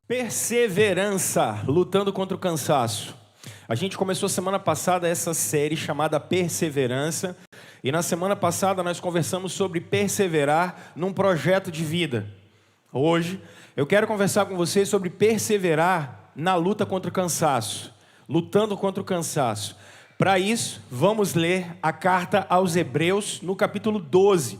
Perseverança, lutando contra o cansaço. A gente começou semana passada essa série chamada Perseverança. E na semana passada nós conversamos sobre perseverar num projeto de vida. Hoje eu quero conversar com vocês sobre perseverar na luta contra o cansaço. Lutando contra o cansaço. Para isso, vamos ler a carta aos Hebreus no capítulo 12.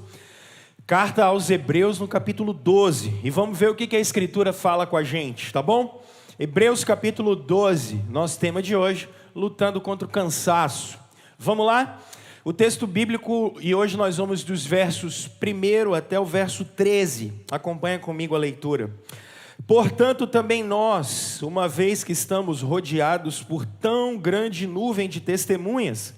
Carta aos Hebreus no capítulo 12. E vamos ver o que a Escritura fala com a gente, tá bom? Hebreus capítulo 12, nosso tema de hoje, lutando contra o cansaço. Vamos lá? O texto bíblico, e hoje nós vamos dos versos 1 até o verso 13. Acompanha comigo a leitura. Portanto, também nós, uma vez que estamos rodeados por tão grande nuvem de testemunhas,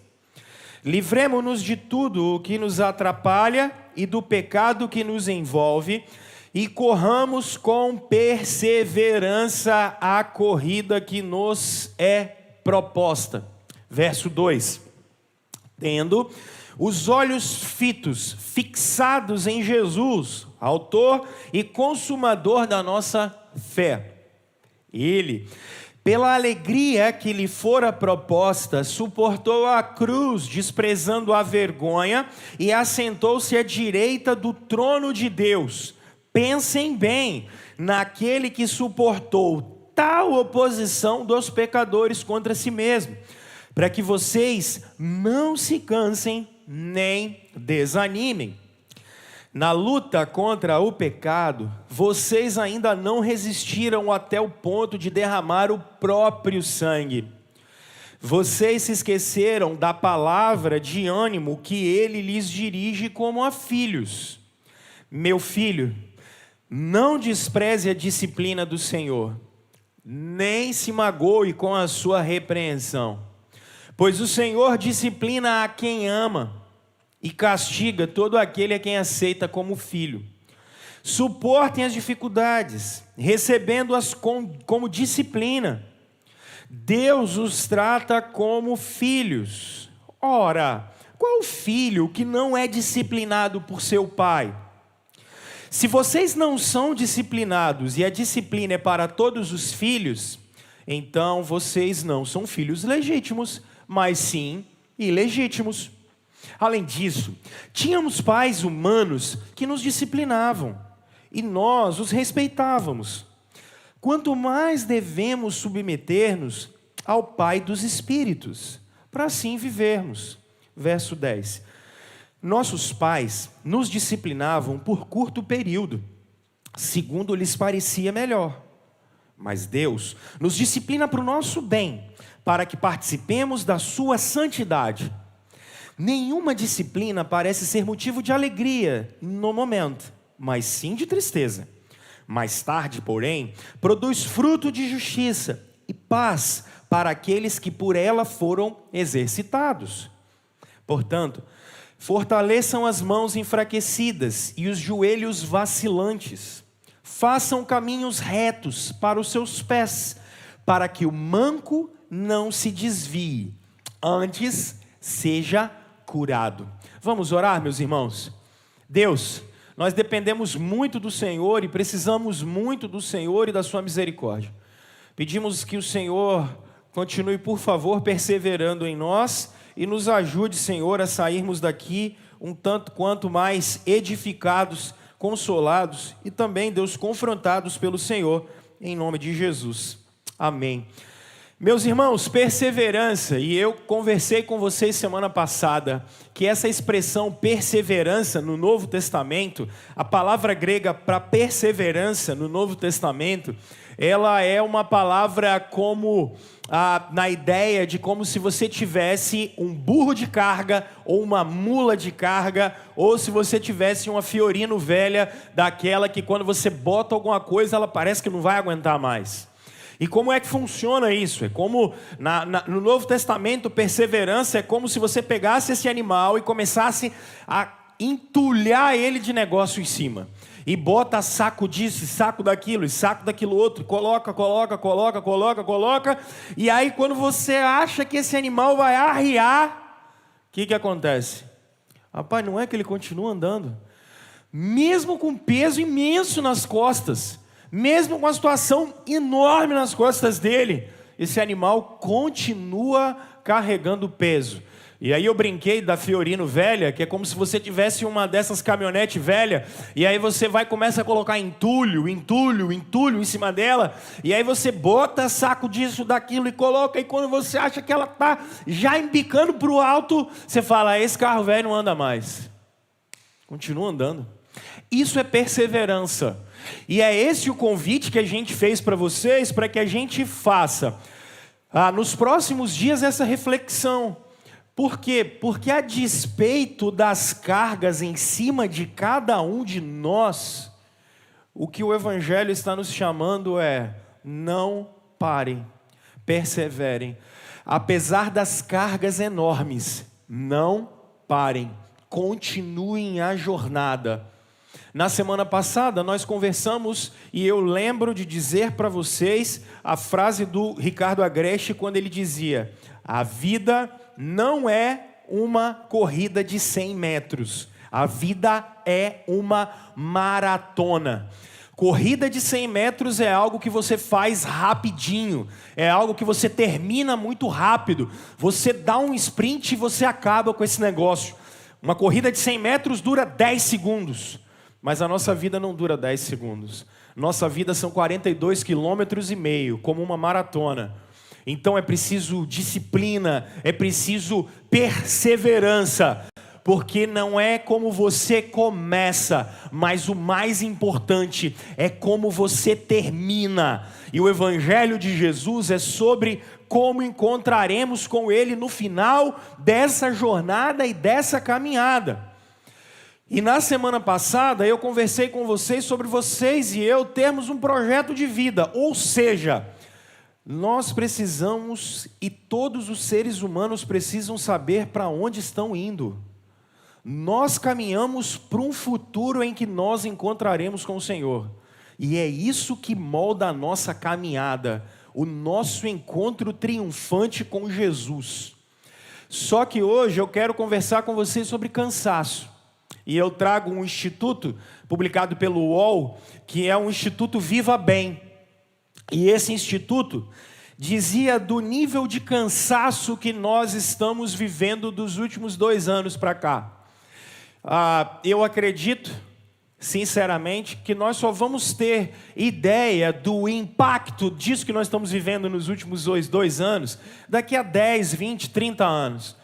livremo-nos de tudo o que nos atrapalha e do pecado que nos envolve e corramos com perseverança a corrida que nos é proposta. Verso 2. Tendo os olhos fixados em Jesus, autor e consumador da nossa fé. Ele, pela alegria que lhe fora proposta, suportou a cruz, desprezando a vergonha, e assentou-se à direita do trono de Deus. Pensem bem naquele que suportou tal oposição dos pecadores contra si mesmo, para que vocês não se cansem nem desanimem. Na luta contra o pecado, vocês ainda não resistiram até o ponto de derramar o próprio sangue. Vocês se esqueceram da palavra de ânimo que ele lhes dirige como a filhos. Meu filho, não despreze a disciplina do Senhor, nem se magoe com a sua repreensão, pois o Senhor disciplina a quem ama e castiga todo aquele a quem aceita como filho. Suportem as dificuldades, recebendo-as como disciplina. Deus os trata como filhos. Ora, qual filho que não é disciplinado por seu pai? Se vocês não são disciplinados e a disciplina é para todos os filhos, então vocês não são filhos legítimos, mas sim ilegítimos. Além disso, tínhamos pais humanos que nos disciplinavam e nós os respeitávamos. Quanto mais devemos submeter-nos ao Pai dos Espíritos, para assim vivermos. Verso 10. Nossos pais nos disciplinavam por curto período, segundo lhes parecia melhor. Mas Deus nos disciplina para o nosso bem, para que participemos da sua santidade. Nenhuma disciplina parece ser motivo de alegria no momento, mas sim de tristeza. Mais tarde, porém, produz fruto de justiça e paz para aqueles que por ela foram exercitados. Portanto, fortaleçam as mãos enfraquecidas e os joelhos vacilantes. Façam caminhos retos para os seus pés, para que o manco não se desvie, antes seja curado. Vamos orar, meus irmãos? Deus, nós dependemos muito do Senhor e precisamos muito do Senhor e da sua misericórdia. Pedimos que o Senhor continue, por favor, perseverando em nós e nos ajude, Senhor, a sairmos daqui um tanto quanto mais edificados, consolados e também, Deus, confrontados pelo Senhor, em nome de Jesus. Amém. Meus irmãos, perseverança, e eu conversei com vocês semana passada, que essa expressão perseverança no Novo Testamento, a palavra grega para perseverança no Novo Testamento, ela é uma palavra como, na ideia de como se você tivesse um burro de carga, ou uma mula de carga, ou se você tivesse uma Fiorino velha, daquela que quando você bota alguma coisa, ela parece que não vai aguentar mais. E como é que funciona isso? É como, no Novo Testamento, perseverança é como se você pegasse esse animal e começasse a entulhar ele de negócio em cima. E bota saco disso, saco daquilo, e saco daquilo outro, coloca. E aí quando você acha que esse animal vai arriar, o que acontece? Rapaz, não é que ele continua andando. Mesmo com peso imenso nas costas. Mesmo com uma situação enorme nas costas dele, esse animal continua carregando peso. E aí eu brinquei da Fiorino velha, que é como se você tivesse uma dessas caminhonetes velha, e aí você começa a colocar entulho em cima dela, e aí você bota saco disso, daquilo e coloca, e quando você acha que ela está já embicando para o alto, você fala, esse carro velho não anda mais. Continua andando. Isso é perseverança. E é esse o convite que a gente fez para vocês, para que a gente faça nos próximos dias essa reflexão. Por quê? Porque a despeito das cargas em cima de cada um de nós, o que o Evangelho está nos chamando é: não parem, perseverem. Apesar das cargas enormes, não parem, continuem a jornada. Na semana passada nós conversamos e eu lembro de dizer para vocês a frase do Ricardo Agreste quando ele dizia: a vida não é uma corrida de 100 metros, a vida é uma maratona. Corrida de 100 metros é algo que você faz rapidinho, é algo que você termina muito rápido, você dá um sprint e você acaba com esse negócio. Uma corrida de 100 metros dura 10 segundos, mas a nossa vida não dura 10 segundos. Nossa vida são 42,5 quilômetros, como uma maratona. Então é preciso disciplina, é preciso perseverança, porque não é como você começa, mas o mais importante é como você termina. E o Evangelho de Jesus é sobre como encontraremos com Ele no final dessa jornada e dessa caminhada. E na semana passada eu conversei com vocês sobre vocês e eu termos um projeto de vida, ou seja, nós precisamos e todos os seres humanos precisam saber para onde estão indo. Nós caminhamos para um futuro em que nós encontraremos com o Senhor. E é isso que molda a nossa caminhada, o nosso encontro triunfante com Jesus. Só que hoje eu quero conversar com vocês sobre cansaço. E eu trago um instituto publicado pelo UOL, que é um Instituto Viva Bem. E esse instituto dizia do nível de cansaço que nós estamos vivendo dos últimos 2 anos para cá. Eu acredito, sinceramente, que nós só vamos ter ideia do impacto disso que nós estamos vivendo nos últimos 2 anos, daqui a 10, 20, 30 anos.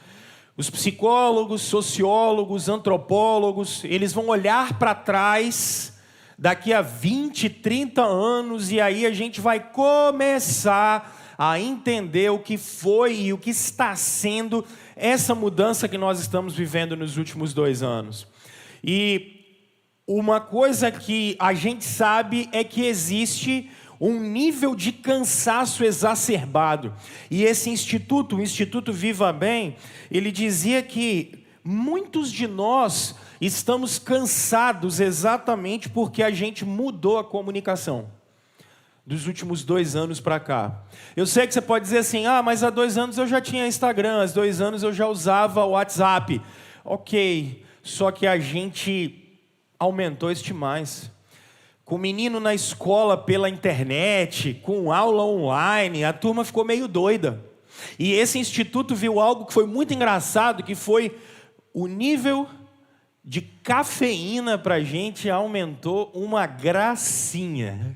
Os psicólogos, sociólogos, antropólogos, eles vão olhar para trás daqui a 20, 30 anos, e aí a gente vai começar a entender o que foi e o que está sendo essa mudança que nós estamos vivendo nos últimos 2 anos. E uma coisa que a gente sabe é que existe um nível de cansaço exacerbado. E esse instituto, o Instituto Viva Bem, ele dizia que muitos de nós estamos cansados exatamente porque a gente mudou a comunicação dos últimos 2 anos para cá. Eu sei que você pode dizer assim, mas há 2 anos eu já tinha Instagram, há 2 anos eu já usava o WhatsApp. Ok, só que a gente aumentou este mais. Com o menino na escola pela internet, com aula online, a turma ficou meio doida. E esse instituto viu algo que foi muito engraçado, que foi o nível de cafeína para a gente aumentou uma gracinha.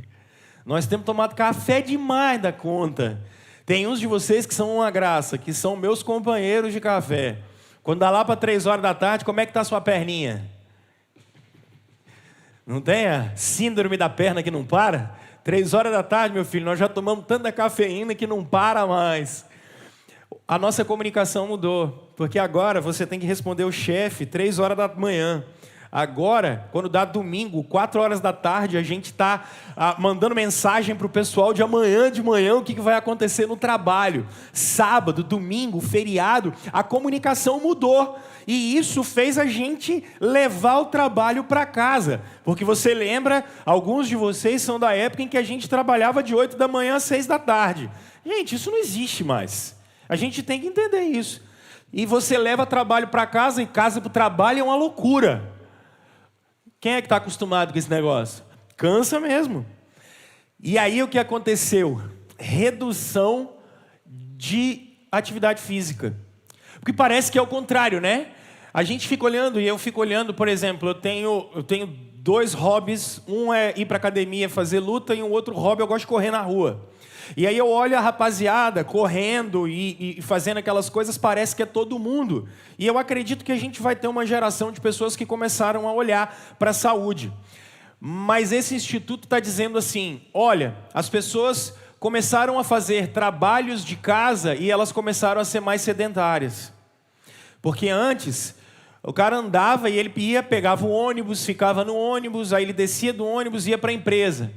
Nós temos tomado café demais da conta. Tem uns de vocês que são uma graça, que são meus companheiros de café. Quando dá lá para 3 horas da tarde, como é que está a sua perninha? Não tem a síndrome da perna que não para? 3 horas da tarde, meu filho, nós já tomamos tanta cafeína que não para mais. A nossa comunicação mudou, porque agora você tem que responder o chefe 3 horas da manhã. Agora, quando dá domingo, 4 horas da tarde, a gente está mandando mensagem para o pessoal de amanhã de manhã, o que vai acontecer no trabalho. Sábado, domingo, feriado, a comunicação mudou. E isso fez a gente levar o trabalho para casa. Porque você lembra, alguns de vocês são da época em que a gente trabalhava de 8 da manhã às 6 da tarde. Gente, isso não existe mais. A gente tem que entender isso. E você leva trabalho para casa, e casa para o trabalho é uma loucura. Quem é que está acostumado com esse negócio? Cansa mesmo. E aí o que aconteceu? Redução de atividade física. Porque parece que é o contrário, né? A gente fica olhando, e eu fico olhando, por exemplo, eu tenho 2 hobbies, um é ir para academia fazer luta, e um outro hobby eu gosto de correr na rua. E aí eu olho a rapaziada correndo e fazendo aquelas coisas, parece que é todo mundo. E eu acredito que a gente vai ter uma geração de pessoas que começaram a olhar para a saúde. Mas esse instituto está dizendo assim, olha, as pessoas começaram a fazer trabalhos de casa e elas começaram a ser mais sedentárias. Porque antes, o cara andava e ele ia, pegava o ônibus, ficava no ônibus, aí ele descia do ônibus e ia para a empresa.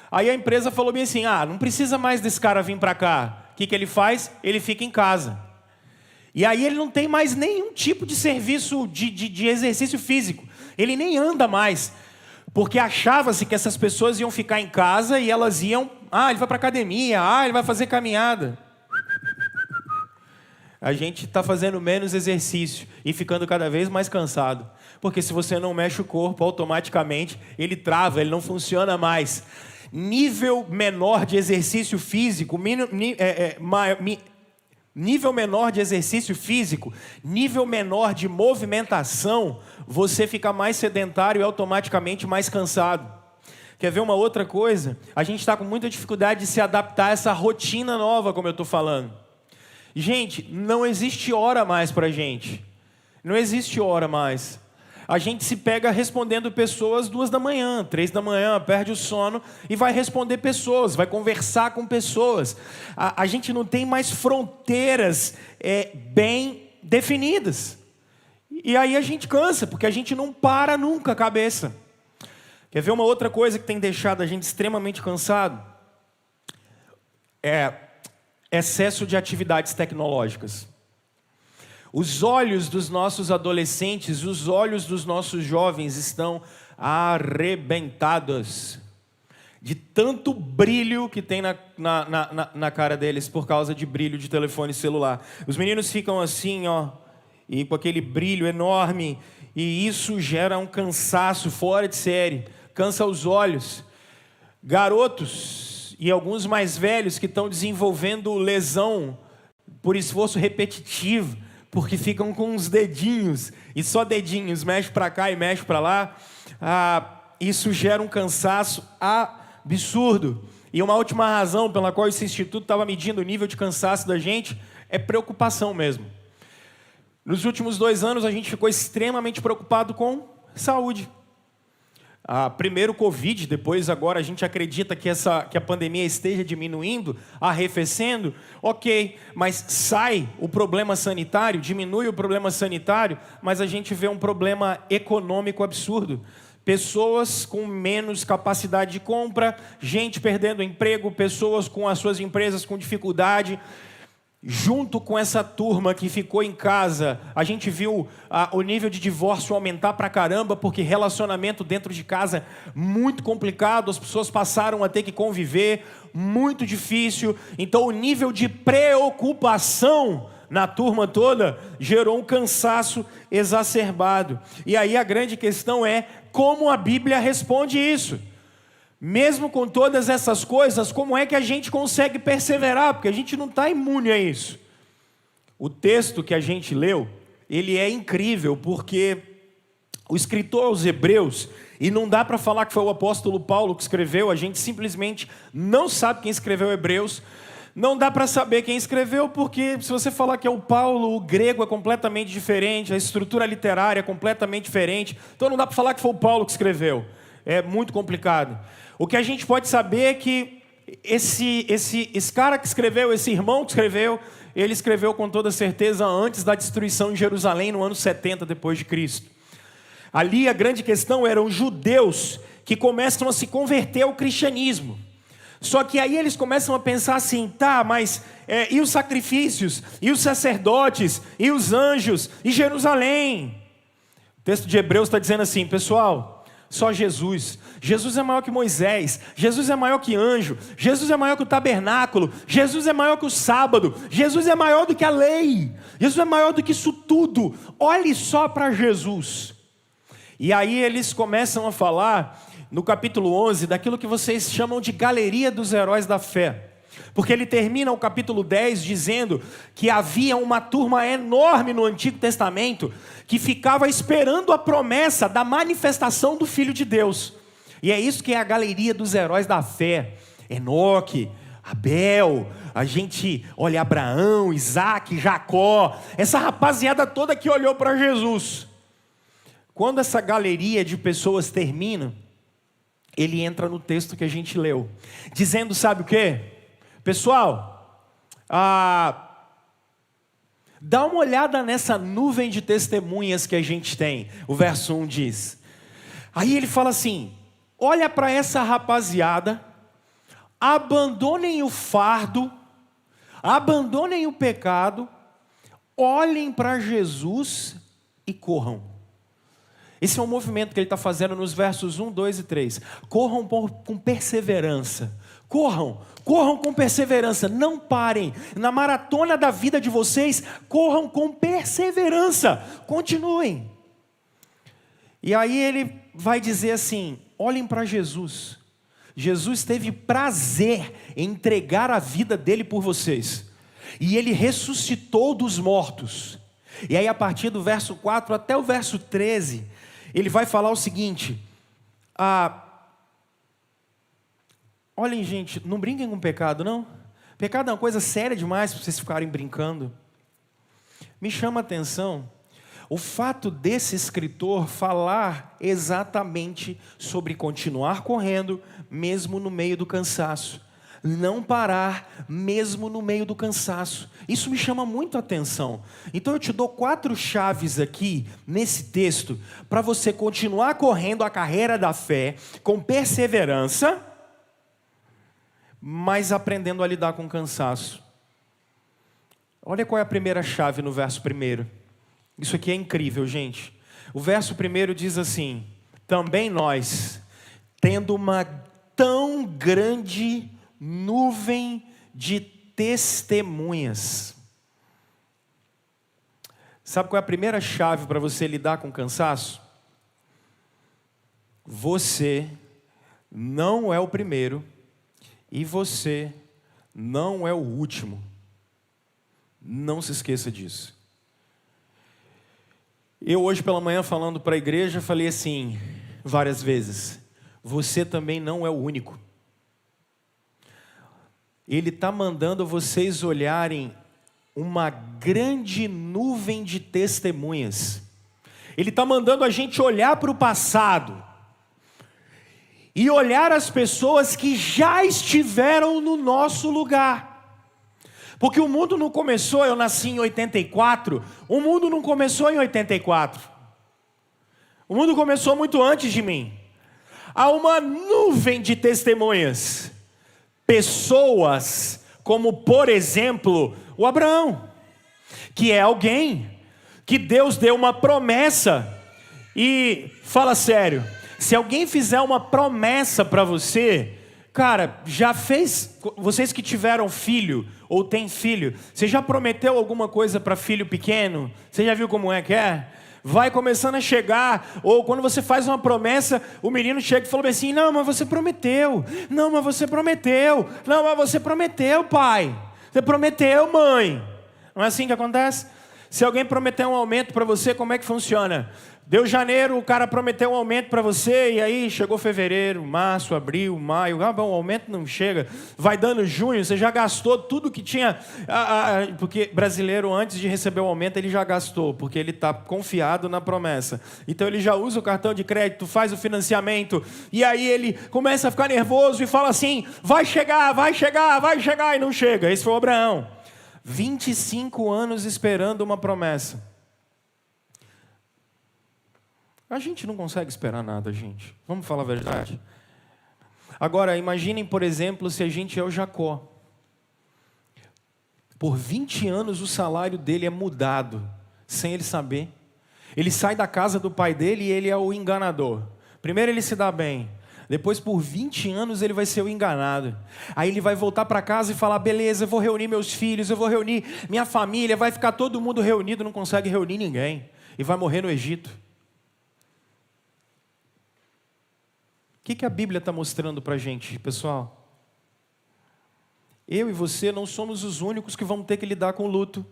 Aí a empresa falou bem assim, não precisa mais desse cara vir para cá. O que ele faz? Ele fica em casa. E aí ele não tem mais nenhum tipo de serviço de exercício físico. Ele nem anda mais. Porque achava-se que essas pessoas iam ficar em casa e elas iam... ele vai para academia, ele vai fazer caminhada. A gente está fazendo menos exercício e ficando cada vez mais cansado. Porque se você não mexe o corpo, automaticamente ele trava, ele não funciona mais. Nível menor de exercício físico, nível menor de exercício físico, nível menor de movimentação, você fica mais sedentário e automaticamente mais cansado. Quer ver uma outra coisa? A gente está com muita dificuldade de se adaptar a essa rotina nova, como eu estou falando. Gente, não existe hora mais para a gente. Não existe hora mais. A gente se pega respondendo pessoas 2 da manhã, 3 da manhã, perde o sono e vai responder pessoas, vai conversar com pessoas. A gente não tem mais fronteiras bem definidas. E aí a gente cansa, porque a gente não para nunca a cabeça. Quer ver uma outra coisa que tem deixado a gente extremamente cansado? Excesso de atividades tecnológicas. Os olhos dos nossos adolescentes, os olhos dos nossos jovens estão arrebentados de tanto brilho que tem na cara deles por causa de brilho de telefone celular. Os meninos ficam assim, e com aquele brilho enorme, e isso gera um cansaço fora de série, cansa os olhos. Garotos e alguns mais velhos que estão desenvolvendo lesão por esforço repetitivo, porque ficam com uns dedinhos, e só dedinhos, mexe para cá e mexe para lá, isso gera um cansaço absurdo. E uma última razão pela qual esse instituto estava medindo o nível de cansaço da gente é preocupação mesmo. Nos últimos 2 anos a gente ficou extremamente preocupado com saúde. Primeiro o Covid, depois agora a gente acredita que a pandemia esteja diminuindo, arrefecendo, ok, mas sai o problema sanitário, diminui o problema sanitário, mas a gente vê um problema econômico absurdo. Pessoas com menos capacidade de compra, gente perdendo emprego, pessoas com as suas empresas com dificuldade. Junto com essa turma que ficou em casa, a gente viu o nível de divórcio aumentar pra caramba, porque relacionamento dentro de casa muito complicado, as pessoas passaram a ter que conviver, muito difícil. Então o nível de preocupação na turma toda gerou um cansaço exacerbado. E aí a grande questão é como a Bíblia responde isso. Mesmo com todas essas coisas, como é que a gente consegue perseverar? Porque a gente não está imune a isso. O texto que a gente leu, ele é incrível, porque o escritor aos Hebreus, e não dá para falar que foi o apóstolo Paulo que escreveu, a gente simplesmente não sabe quem escreveu Hebreus, não dá para saber quem escreveu, porque se você falar que é o Paulo, o grego é completamente diferente, a estrutura literária é completamente diferente, então não dá para falar que foi o Paulo que escreveu, é muito complicado. O que a gente pode saber é que esse cara que escreveu, esse irmão que escreveu, ele escreveu com toda certeza antes da destruição de Jerusalém, no ano 70 depois de Cristo. Ali a grande questão eram judeus que começam a se converter ao cristianismo. Só que aí eles começam a pensar assim, mas e os sacrifícios, e os sacerdotes, e os anjos, e Jerusalém? O texto de Hebreus está dizendo assim, pessoal, só Jesus. Jesus é maior que Moisés, Jesus é maior que anjo, Jesus é maior que o tabernáculo, Jesus é maior que o sábado, Jesus é maior do que a lei, Jesus é maior do que isso tudo. Olhe só para Jesus. E aí eles começam a falar no capítulo 11, daquilo que vocês chamam de galeria dos heróis da fé. Porque ele termina o capítulo 10 dizendo que havia uma turma enorme no Antigo Testamento que ficava esperando a promessa da manifestação do Filho de Deus. E é isso que é a galeria dos heróis da fé. Enoque, Abel, a gente olha Abraão, Isaac, Jacó, essa rapaziada toda que olhou para Jesus. Quando essa galeria de pessoas termina, ele entra no texto que a gente leu, dizendo, sabe o quê? Pessoal, dá uma olhada nessa nuvem de testemunhas que a gente tem. O verso 1 diz. Aí ele fala assim, olha para essa rapaziada, abandonem o fardo, abandonem o pecado, olhem para Jesus e corram. Esse é o movimento que ele está fazendo nos versos 1, 2 e 3. Corram com perseverança. Corram com perseverança, não parem. Na maratona da vida de vocês, corram com perseverança. Continuem. E aí ele vai dizer assim, olhem para Jesus. Jesus teve prazer em entregar a vida dele por vocês. E ele ressuscitou dos mortos. E aí a partir do verso 4 até o verso 13, ele vai falar o seguinte, olhem gente, não brinquem com pecado não. Pecado é uma coisa séria demais para vocês ficarem brincando. Me chama a atenção o fato desse escritor falar exatamente sobre continuar correndo, mesmo no meio do cansaço. Não parar, mesmo no meio do cansaço. Isso me chama muito a atenção. Então eu te dou 4 chaves aqui, nesse texto, para você continuar correndo a carreira da fé, com perseverança, mas aprendendo a lidar com o cansaço. Olha qual é a primeira chave no verso 1. Isso aqui é incrível, gente. O verso 1 diz assim, também nós, tendo uma tão grande nuvem de testemunhas. Sabe qual é a primeira chave para você lidar com cansaço? Você não é o primeiro e você não é o último. Não se esqueça disso. Eu hoje pela manhã falando para a igreja, falei assim, várias vezes, você também não é o único. Ele está mandando vocês olharem uma grande nuvem de testemunhas. Ele está mandando a gente olhar para o passado e olhar as pessoas que já estiveram no nosso lugar. Porque o mundo não começou, eu nasci em 84, o mundo não começou em 84. O mundo começou muito antes de mim. Há uma nuvem de testemunhas. Pessoas como, por exemplo, o Abraão, que é alguém que Deus deu uma promessa. E fala sério, se alguém fizer uma promessa para você, cara, já fez, vocês que tiveram filho ou têm filho, você já prometeu alguma coisa para filho pequeno? Você já viu como é que é? Vai começando a chegar, ou quando você faz uma promessa, o menino chega e fala assim, não, mas você prometeu, não, mas você prometeu, não, mas você prometeu, pai, você prometeu, mãe. Não é assim que acontece? Se alguém prometer um aumento para você, como é que funciona? Deu janeiro, o cara prometeu um aumento para você, e aí chegou fevereiro, março, abril, maio, bom, o aumento não chega, vai dando junho, você já gastou tudo que tinha, porque brasileiro antes de receber o aumento ele já gastou, porque ele está confiado na promessa, então ele já usa o cartão de crédito, faz o financiamento, e aí ele começa a ficar nervoso e fala assim, vai chegar, e não chega. Esse foi o Abraão, 25 anos esperando uma promessa. A gente não consegue esperar nada, gente. Vamos falar a verdade. Agora, imaginem, por exemplo, se a gente é o Jacó. Por 20 anos o salário dele é mudado, sem ele saber. Ele sai da casa do pai dele e ele é o enganador. Primeiro ele se dá bem. Depois, por 20 anos, ele vai ser o enganado. Aí ele vai voltar para casa e falar, beleza, eu vou reunir meus filhos, eu vou reunir minha família, vai ficar todo mundo reunido, não consegue reunir ninguém. E vai morrer no Egito. que a Bíblia está mostrando para a gente, pessoal? Eu e você não somos os únicos que vão ter que lidar com o luto.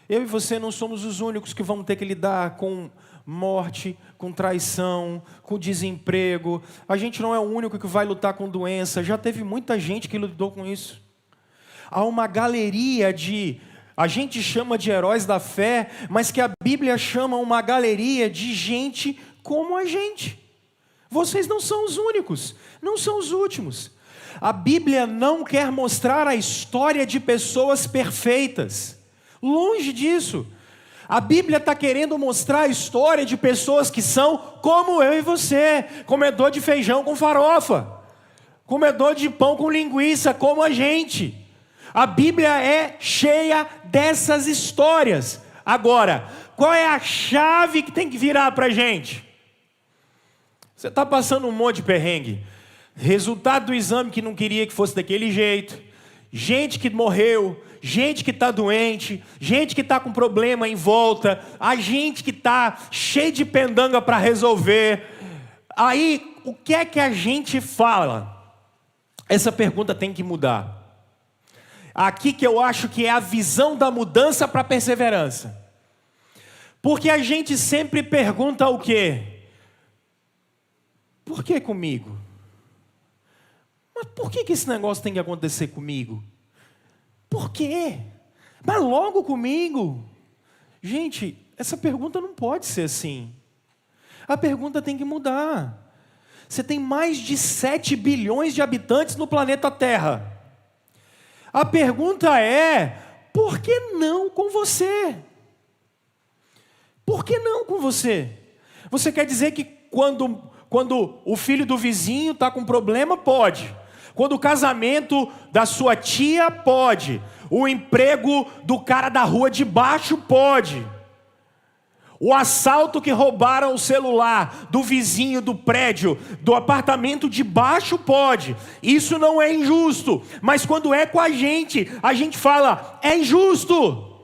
Eu e você não somos os únicos que vão ter que lidar com morte, com traição, com desemprego. A gente não é o único que vai lutar com doença. Já teve muita gente que lidou com isso. Há uma galeria a gente chama de heróis da fé, mas que a Bíblia chama uma galeria de gente como a gente. Vocês não são os únicos, não são os últimos. A Bíblia não quer mostrar a história de pessoas perfeitas. Longe disso. A Bíblia está querendo mostrar a história de pessoas que são como eu e você, comedor de feijão com farofa, comedor de pão com linguiça, como a gente. A Bíblia é cheia dessas histórias. Agora, qual é a chave que tem que virar para a gente? Você está passando um monte de perrengue. Resultado do exame que não queria que fosse daquele jeito. Gente que morreu. Gente que está doente. Gente que está com problema em volta. A gente que está cheio de pendanga para resolver. Aí, o que é que a gente fala? Essa pergunta tem que mudar. Aqui que eu acho que é a visão da mudança para a perseverança. Porque a gente sempre pergunta o quê? Por que comigo? Mas por que esse negócio tem que acontecer comigo? Por quê? Mas logo comigo? Gente, essa pergunta não pode ser assim. A pergunta tem que mudar. Você tem mais de 7 bilhões de habitantes no planeta Terra. A pergunta é, por que não com você? Por que não com você? Você quer dizer que quando o filho do vizinho está com problema, pode. Quando o casamento da sua tia, pode. O emprego do cara da rua de baixo, pode. O assalto que roubaram o celular do vizinho do prédio, do apartamento de baixo, pode. Isso não é injusto. Mas quando é com a gente fala, é injusto.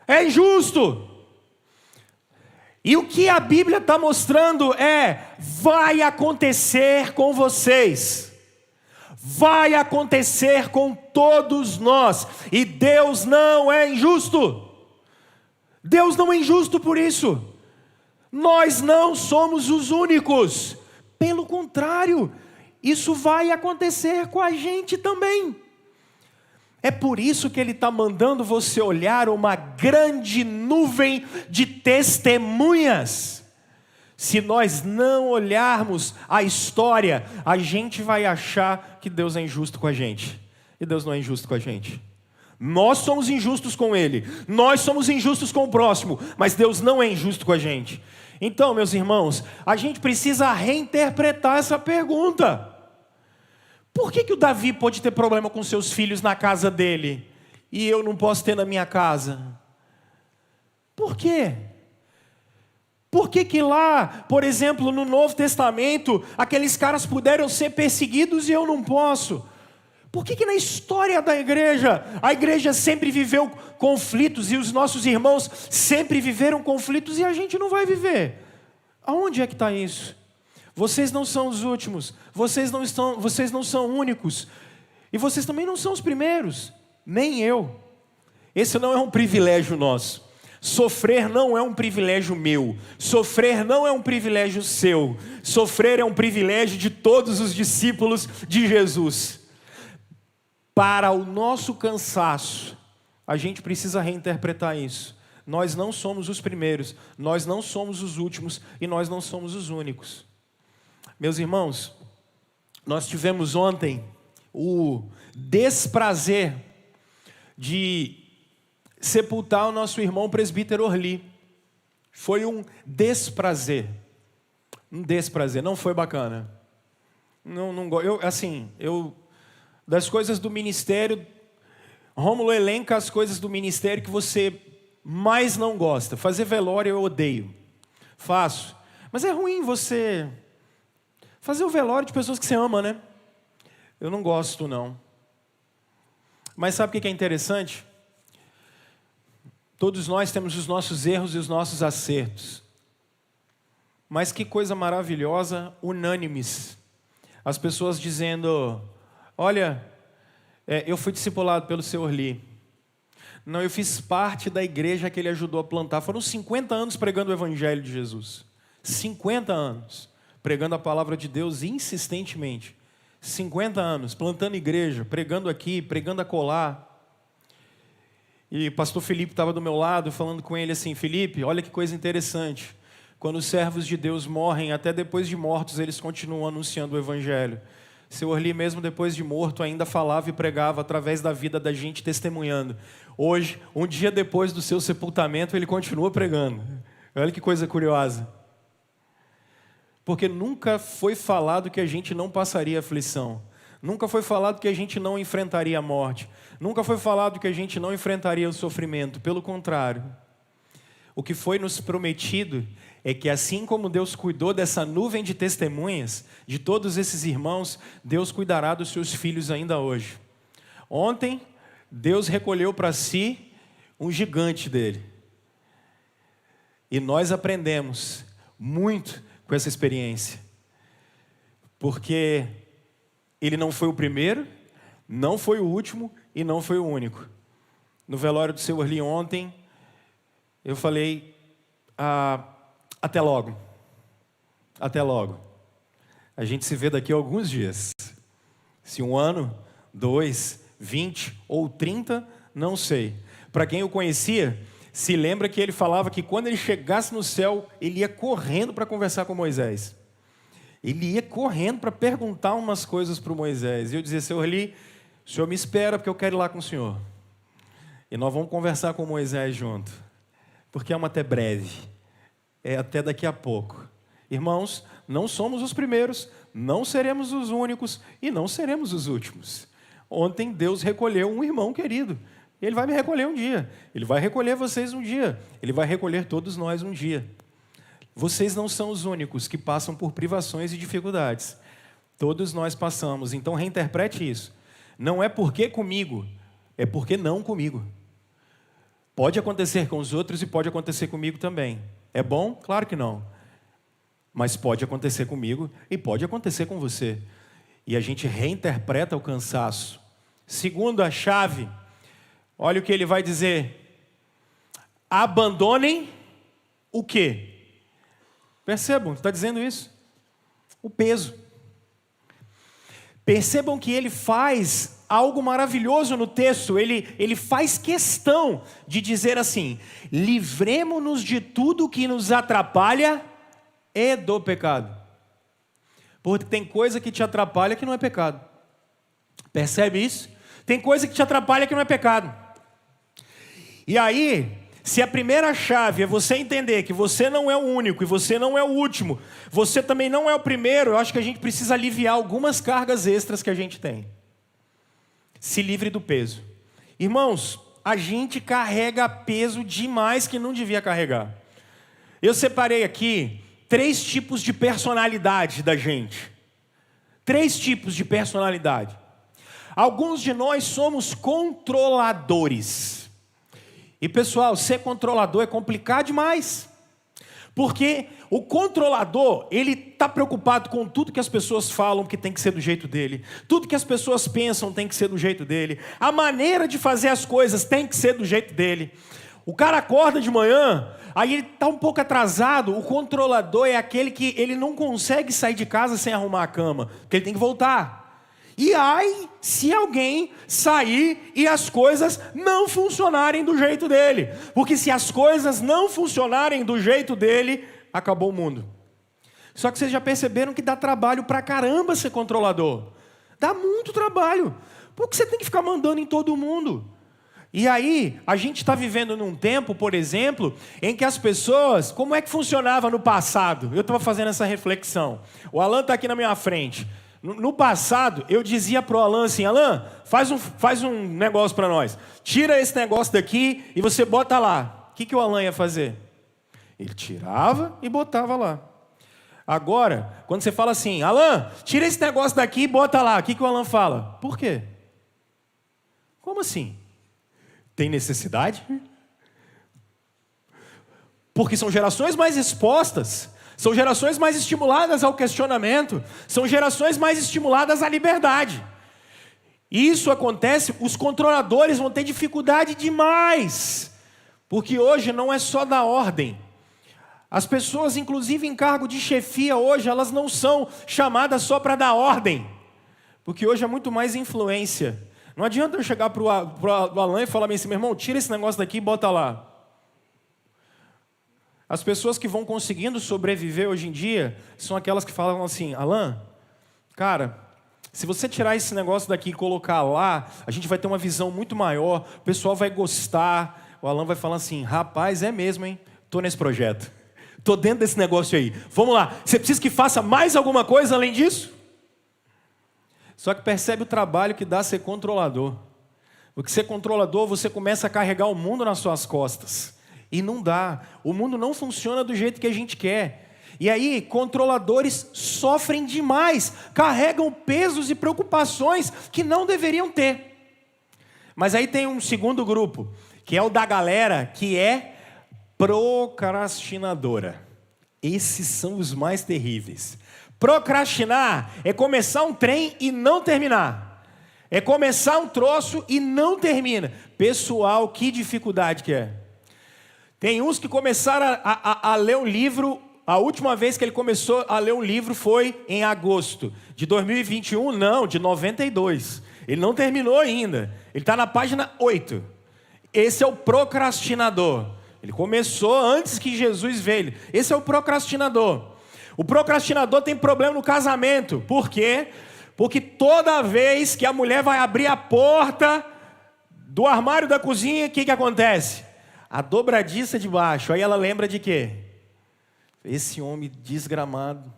É injusto. E o que a Bíblia está mostrando vai acontecer com vocês. Vai acontecer com todos nós. E Deus não é injusto. Deus não é injusto por isso. Nós não somos os únicos. Pelo contrário, isso vai acontecer com a gente também. É por isso que Ele está mandando você olhar uma grande nuvem de testemunhas. Se nós não olharmos a história, a gente vai achar que Deus é injusto com a gente. E Deus não é injusto com a gente. Nós somos injustos com Ele. Nós somos injustos com o próximo. Mas Deus não é injusto com a gente. Então, meus irmãos, a gente precisa reinterpretar essa pergunta. Por que o Davi pode ter problema com seus filhos na casa dele e eu não posso ter na minha casa? Por quê? Por que lá, por exemplo, no Novo Testamento, aqueles caras puderam ser perseguidos e eu não posso? Por que na história da igreja, a igreja sempre viveu conflitos e os nossos irmãos sempre viveram conflitos e a gente não vai viver? Aonde é que está isso? Vocês não são os últimos, vocês não são únicos, e vocês também não são os primeiros, nem eu. Esse não é um privilégio nosso. Sofrer não é um privilégio meu, sofrer não é um privilégio seu, sofrer é um privilégio de todos os discípulos de Jesus. Para o nosso cansaço, a gente precisa reinterpretar isso. Nós não somos os primeiros, nós não somos os últimos e nós não somos os únicos. Meus irmãos, nós tivemos ontem o desprazer de sepultar o nosso irmão presbítero Orli. Foi um desprazer. Não foi bacana. Das coisas do ministério, Rômulo elenca as coisas do ministério que você mais não gosta. Fazer velório eu odeio. Faço. Mas é ruim você fazer o velório de pessoas que você ama, né? Eu não gosto, não. Mas sabe o que é interessante? Todos nós temos os nossos erros e os nossos acertos. Mas que coisa maravilhosa, unânimes. As pessoas dizendo, olha, eu fui discipulado pelo Sr. Lee. Não, eu fiz parte da igreja que ele ajudou a plantar. Foram 50 anos pregando o Evangelho de Jesus. 50 anos pregando a palavra de Deus insistentemente. 50 anos plantando igreja, pregando aqui, pregando acolá. E o pastor Felipe estava do meu lado, falando com ele assim, Felipe, olha que coisa interessante. Quando os servos de Deus morrem, até depois de mortos, eles continuam anunciando o Evangelho. Sr. Lee, mesmo depois de morto, ainda falava e pregava através da vida da gente, testemunhando. Hoje, um dia depois do seu sepultamento, ele continua pregando. Olha que coisa curiosa. Porque nunca foi falado que a gente não passaria aflição. Nunca foi falado que a gente não enfrentaria a morte. Nunca foi falado que a gente não enfrentaria o sofrimento. Pelo contrário. O que foi nos prometido é que assim como Deus cuidou dessa nuvem de testemunhas, de todos esses irmãos, Deus cuidará dos seus filhos ainda hoje. Ontem, Deus recolheu para si um gigante dele. E nós aprendemos muito com essa experiência. Porque ele não foi o primeiro, não foi o último e não foi o único. No velório do Sr. Lee ontem, eu falei, até logo. Até logo. A gente se vê daqui a alguns dias. Se 1 ano, 2, 20 ou 30, não sei. Para quem o conhecia, se lembra que ele falava que quando ele chegasse no céu, ele ia correndo para conversar com Moisés. Ele ia correndo para perguntar umas coisas para o Moisés. E eu dizia, Sr. Lee, o senhor me espera porque eu quero ir lá com o senhor. E nós vamos conversar com Moisés junto. Porque é uma até breve. É até daqui a pouco. Irmãos, não somos os primeiros, não seremos os únicos e não seremos os últimos. Ontem Deus recolheu um irmão querido. Ele vai me recolher um dia. Ele vai recolher vocês um dia. Ele vai recolher todos nós um dia. Vocês não são os únicos que passam por privações e dificuldades. Todos nós passamos. Então reinterprete isso. Não é porque comigo, é porque não comigo. Pode acontecer com os outros e pode acontecer comigo também. É bom? Claro que não. Mas pode acontecer comigo e pode acontecer com você. E a gente reinterpreta o cansaço. Segundo a chave, olha o que ele vai dizer. Abandonem o quê? Percebam, está dizendo isso? O peso. Percebam que ele faz algo maravilhoso no texto. Ele faz questão de dizer assim, livremo-nos de tudo que nos atrapalha e do pecado. Porque tem coisa que te atrapalha que não é pecado. Percebe isso? Tem coisa que te atrapalha que não é pecado. E aí, se a primeira chave é você entender que você não é o único e você não é o último, você também não é o primeiro, eu acho que a gente precisa aliviar algumas cargas extras que a gente tem. Se livre do peso. Irmãos, a gente carrega peso demais que não devia carregar. Eu separei aqui 3 tipos de personalidade da gente. 3 tipos de personalidade. Alguns de nós somos controladores. E pessoal, ser controlador é complicado demais. Porque o controlador, ele está preocupado com tudo que as pessoas falam que tem que ser do jeito dele. Tudo que as pessoas pensam tem que ser do jeito dele. A maneira de fazer as coisas tem que ser do jeito dele. O cara acorda de manhã, aí ele está um pouco atrasado. O controlador é aquele que ele não consegue sair de casa sem arrumar a cama, porque ele tem que voltar. E ai, se alguém sair e as coisas não funcionarem do jeito dele. Porque se as coisas não funcionarem do jeito dele, acabou o mundo. Só que vocês já perceberam que dá trabalho pra caramba ser controlador. Dá muito trabalho. Porque você tem que ficar mandando em todo mundo. E aí, a gente está vivendo num tempo, por exemplo, em que as pessoas... Como é que funcionava no passado? Eu estava fazendo essa reflexão. O Alan está aqui na minha frente. No passado, eu dizia para o Alan assim, Alan, faz um negócio para nós. Tira esse negócio daqui e você bota lá. O que o Alan ia fazer? Ele tirava e botava lá. Agora, quando você fala assim, Alan, tira esse negócio daqui e bota lá. O que o Alan fala? Por quê? Como assim? Tem necessidade? Porque são gerações mais expostas. São gerações mais estimuladas ao questionamento, são gerações mais estimuladas à liberdade. E isso acontece, os controladores vão ter dificuldade demais, porque hoje não é só dar ordem. As pessoas, inclusive em cargo de chefia hoje, elas não são chamadas só para dar ordem, porque hoje é muito mais influência. Não adianta eu chegar para o Alan e falar assim, meu irmão, tira esse negócio daqui e bota lá. As pessoas que vão conseguindo sobreviver hoje em dia são aquelas que falam assim, Alan, cara, se você tirar esse negócio daqui e colocar lá, a gente vai ter uma visão muito maior, o pessoal vai gostar. O Alan vai falar assim, rapaz, é mesmo, hein? Estou nesse projeto, estou dentro desse negócio aí. Vamos lá, você precisa que faça mais alguma coisa além disso? Só que percebe o trabalho que dá ser controlador. Porque ser controlador, você começa a carregar o mundo nas suas costas. E não dá. O mundo não funciona do jeito que a gente quer. E aí, controladores sofrem demais. Carregam pesos e preocupações que não deveriam ter. Mas aí tem um segundo grupo, que é o da galera que é procrastinadora. Esses são os mais terríveis. Procrastinar é começar um trem e não terminar. É começar um troço e não termina. Pessoal, que dificuldade que é. Tem uns que começaram a ler um livro, a última vez que ele começou a ler um livro foi em agosto de 2021, não, de 92. Ele não terminou ainda, ele está na página 8. Esse é o procrastinador. Ele começou antes que Jesus veio. Esse é o procrastinador. O procrastinador tem problema no casamento. Por quê? Porque toda vez que a mulher vai abrir a porta do armário da cozinha, o que acontece? A dobradiça de baixo. Aí ela lembra de quê? Esse homem desgramado.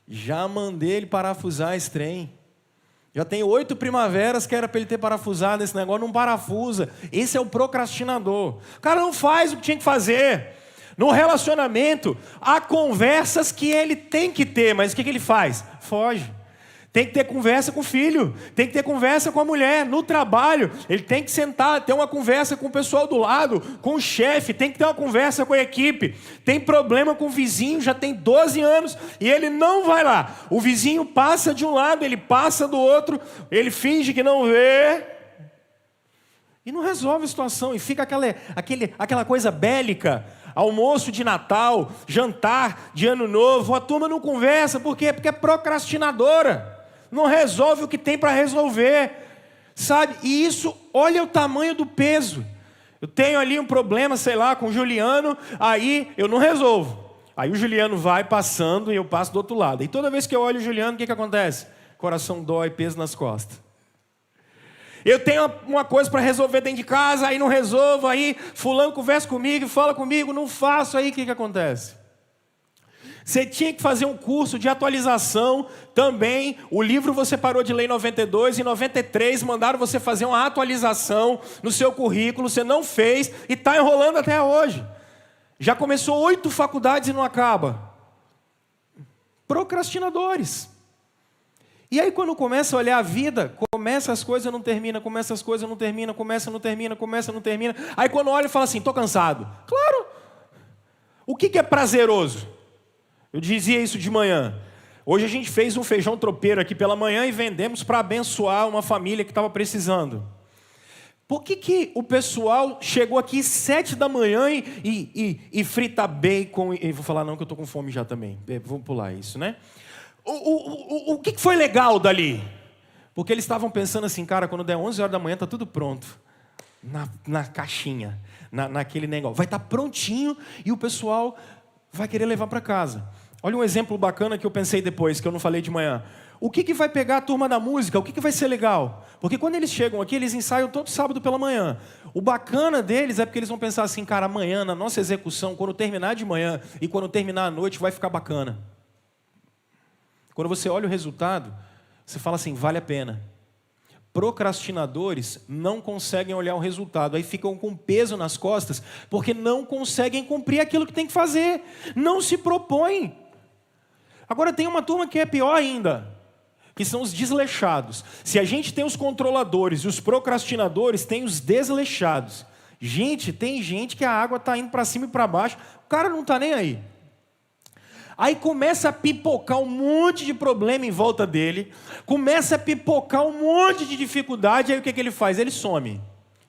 Já mandei ele parafusar esse trem. Já tem 8 primaveras que era para ele ter parafusado esse negócio. Não parafusa. Esse é o procrastinador. O cara não faz o que tinha que fazer. No relacionamento, há conversas que ele tem que ter. Mas o que ele faz? Foge. Tem que ter conversa com o filho, tem que ter conversa com a mulher, no trabalho, ele tem que sentar, ter uma conversa com o pessoal do lado, com o chefe, tem que ter uma conversa com a equipe. Tem problema com o vizinho, já tem 12 anos, e ele não vai lá. O vizinho passa de um lado, ele passa do outro, ele finge que não vê, e não resolve a situação, e fica aquela coisa bélica. Almoço de Natal, jantar de Ano Novo, a turma não conversa, por quê? Porque é procrastinadora. Não resolve o que tem para resolver, sabe? E isso, olha o tamanho do peso. Eu tenho ali um problema, sei lá, com o Juliano, aí eu não resolvo. Aí o Juliano vai passando e eu passo do outro lado. E toda vez que eu olho o Juliano, o que acontece? Coração dói, peso nas costas. Eu tenho uma coisa para resolver dentro de casa, aí não resolvo, aí fulano conversa comigo, fala comigo, não faço, aí o que acontece? Você tinha que fazer um curso de atualização também. O livro você parou de ler em 92, em 93 mandaram você fazer uma atualização no seu currículo, você não fez e está enrolando até hoje. Já começou 8 faculdades e não acaba. Procrastinadores. E aí quando começa a olhar a vida, começa as coisas não termina, começa as coisas não termina, começa não termina, começa não termina. Aí quando olha e fala assim, estou cansado. Claro. O que é prazeroso? Eu dizia isso de manhã. Hoje a gente fez um feijão tropeiro aqui pela manhã e vendemos para abençoar uma família que estava precisando. Por que o pessoal chegou aqui 7 da manhã e frita bacon? E vou falar não que eu estou com fome já também. Vamos pular isso, né? O que foi legal dali? Porque eles estavam pensando assim, cara, quando der 11 horas da manhã está tudo pronto. Na caixinha, naquele negócio. Vai estar prontinho e o pessoal vai querer levar para casa. Olha um exemplo bacana que eu pensei depois, que eu não falei de manhã. O que vai pegar a turma da música? O que vai ser legal? Porque quando eles chegam aqui, eles ensaiam todo sábado pela manhã. O bacana deles é porque eles vão pensar assim, cara, amanhã, na nossa execução, quando terminar de manhã e quando terminar à noite, vai ficar bacana. Quando você olha o resultado, você fala assim, vale a pena. Procrastinadores não conseguem olhar o resultado, aí ficam com peso nas costas, porque não conseguem cumprir aquilo que tem que fazer, não se propõem. Agora tem uma turma que é pior ainda, que são os desleixados. Se a gente tem os controladores e os procrastinadores, tem os desleixados. Gente, tem gente que a água está indo para cima e para baixo, o cara não está nem aí. Aí começa a pipocar um monte de problema em volta dele, começa a pipocar um monte de dificuldade, aí o que ele faz? Ele some,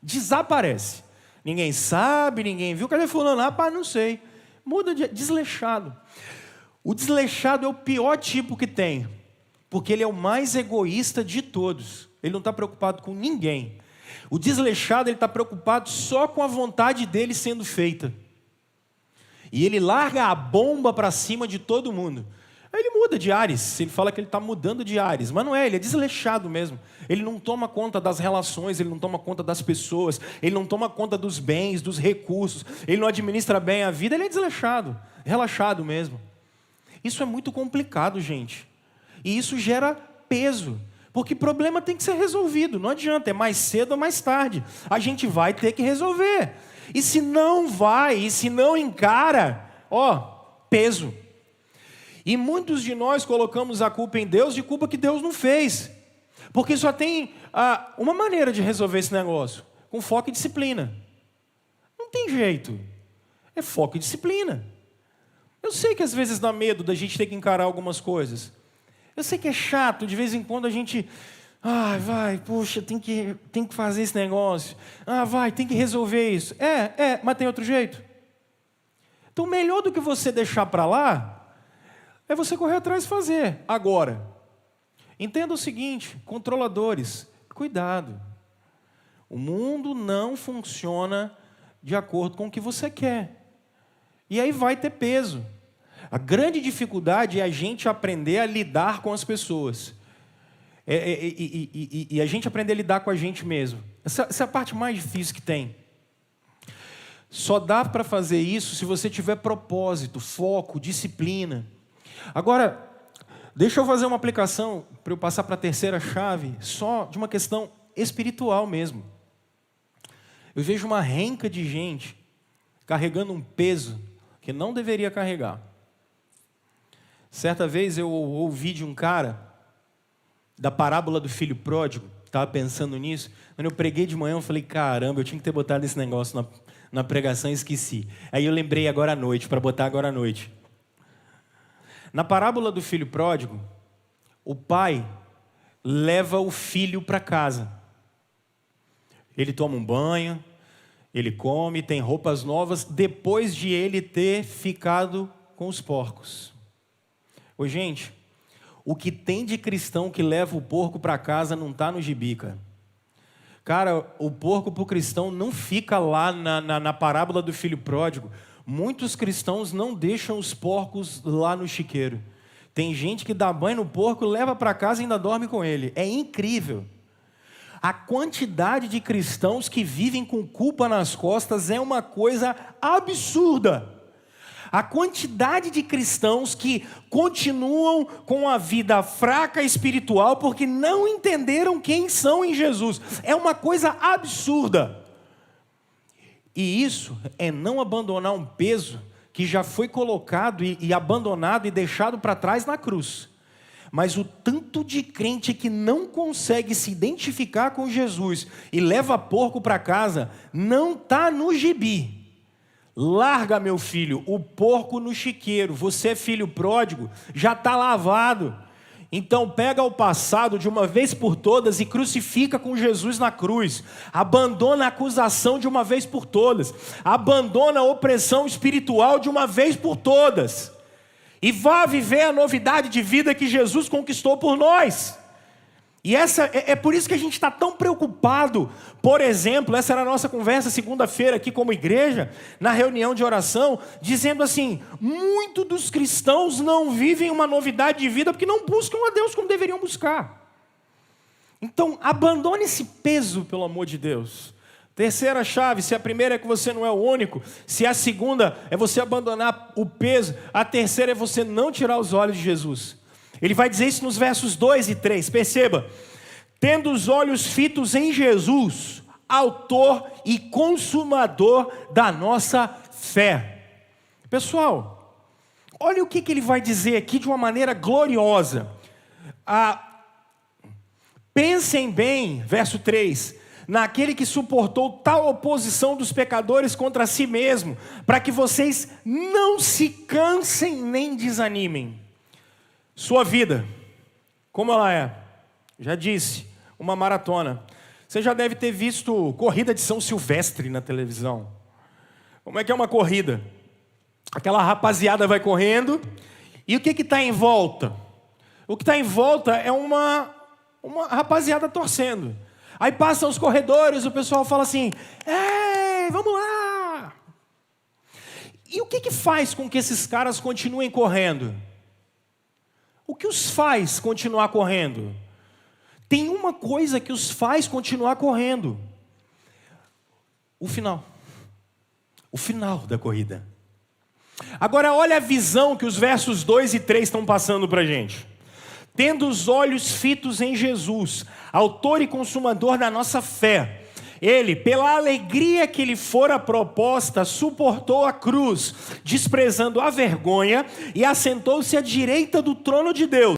desaparece. Ninguém sabe, ninguém viu. Cadê fulano? Rapaz, não sei. Muda de desleixado. O desleixado é o pior tipo que tem, porque ele é o mais egoísta de todos. Ele não está preocupado com ninguém. O desleixado, ele está preocupado só com a vontade dele sendo feita. E ele larga a bomba para cima de todo mundo. Aí ele muda de ares. Ele fala que ele está mudando de ares. Mas não é, ele é desleixado mesmo. Ele não toma conta das relações, ele não toma conta das pessoas, ele não toma conta dos bens, dos recursos, ele não administra bem a vida, ele é desleixado, relaxado mesmo. Isso é muito complicado, gente. E isso gera peso. Porque problema tem que ser resolvido. Não adianta, é mais cedo ou mais tarde. A gente vai ter que resolver. E se não vai, e se não encara, peso. E muitos de nós colocamos a culpa em Deus de culpa que Deus não fez. Porque só tem uma maneira de resolver esse negócio, com foco e disciplina. Não tem jeito. É foco e disciplina. Eu sei que às vezes dá medo da gente ter que encarar algumas coisas. Eu sei que é chato, de vez em quando a gente... puxa, tem que fazer esse negócio. Tem que resolver isso. Mas tem outro jeito. Então, melhor do que você deixar para lá, é você correr atrás e fazer. Agora, entenda o seguinte, controladores, cuidado. O mundo não funciona de acordo com o que você quer. E aí vai ter peso. A grande dificuldade é a gente aprender a lidar com as pessoas. E a gente aprender a lidar com a gente mesmo. Essa é a parte mais difícil que tem. Só dá para fazer isso se você tiver propósito, foco, disciplina. Agora, deixa eu fazer uma aplicação para eu passar para a terceira chave, só de uma questão espiritual mesmo. Eu vejo uma renca de gente carregando um peso que não deveria carregar. Certa vez eu ouvi de um cara da parábola do filho pródigo, estava pensando nisso. Quando eu preguei de manhã, eu falei, caramba, eu tinha que ter botado esse negócio na pregação e esqueci. Aí eu lembrei agora à noite, para botar agora à noite. Na parábola do filho pródigo, o pai leva o filho para casa. Ele toma um banho, ele come, tem roupas novas, depois de ele ter ficado com os porcos. Ô, gente, o que tem de cristão que leva o porco para casa não está no gibi, cara. Cara, o porco para o cristão não fica lá na parábola do filho pródigo. Muitos cristãos não deixam os porcos lá no chiqueiro. Tem gente que dá banho no porco, leva para casa e ainda dorme com ele. É incrível. A quantidade de cristãos que vivem com culpa nas costas é uma coisa absurda. A quantidade de cristãos que continuam com a vida fraca espiritual porque não entenderam quem são em Jesus. É uma coisa absurda. E isso é não abandonar um peso que já foi colocado e abandonado e deixado para trás na cruz. Mas o tanto de crente que não consegue se identificar com Jesus e leva porco para casa, não está no gibi. Larga, meu filho, o porco no chiqueiro. Você é filho pródigo, já está lavado. Então pega o passado de uma vez por todas e crucifica com Jesus na cruz. Abandona a acusação de uma vez por todas. Abandona a opressão espiritual de uma vez por todas. E vá viver a novidade de vida que Jesus conquistou por nós. E é por isso que a gente está tão preocupado. Por exemplo, essa era a nossa conversa segunda-feira aqui como igreja, na reunião de oração, dizendo assim, muitos dos cristãos não vivem uma novidade de vida porque não buscam a Deus como deveriam buscar. Então, abandone esse peso, pelo amor de Deus. Terceira chave, se a primeira é que você não é o único, se a segunda é você abandonar o peso, a terceira é você não tirar os olhos de Jesus. Ele vai dizer isso nos versos 2 e 3, perceba. Tendo os olhos fitos em Jesus, autor e consumador da nossa fé. Pessoal, olha o que ele vai dizer aqui de uma maneira gloriosa. Pensem bem, verso 3, naquele que suportou tal oposição dos pecadores contra si mesmo, para que vocês não se cansem nem desanimem. Sua vida, como ela é? Já disse, uma maratona. Você já deve ter visto corrida de São Silvestre na televisão. Como é que é uma corrida? Aquela rapaziada vai correndo, e o que está em volta? O que está em volta é uma rapaziada torcendo. Aí passam os corredores, o pessoal fala assim: ei, vamos lá! E o que faz com que esses caras continuem correndo? O que os faz continuar correndo? Tem uma coisa que os faz continuar correndo: o final. O final da corrida. Agora olha a visão que os versos 2 e 3 estão passando para a gente. Tendo os olhos fitos em Jesus, autor e consumador da nossa fé, ele, pela alegria que lhe fora proposta, suportou a cruz, desprezando a vergonha, e assentou-se à direita do trono de Deus.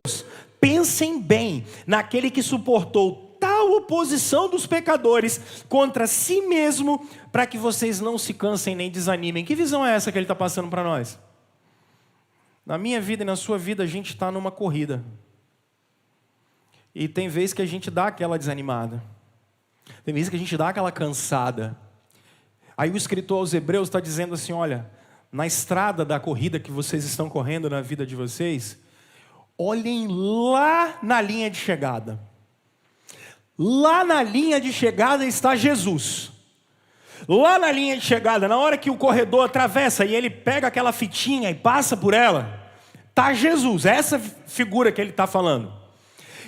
Pensem bem naquele que suportou tal oposição dos pecadores contra si mesmo, para que vocês não se cansem nem desanimem. Que visão é essa que ele está passando para nós? Na minha vida e na sua vida, a gente está numa corrida. E tem vezes que a gente dá aquela desanimada. Tem vezes que a gente dá aquela cansada. Aí o escritor aos Hebreus está dizendo assim: olha, na estrada da corrida que vocês estão correndo na vida de vocês, olhem lá na linha de chegada. Lá na linha de chegada está Jesus. Lá na linha de chegada, na hora que o corredor atravessa e ele pega aquela fitinha e passa por ela, está Jesus, é essa figura que ele está falando.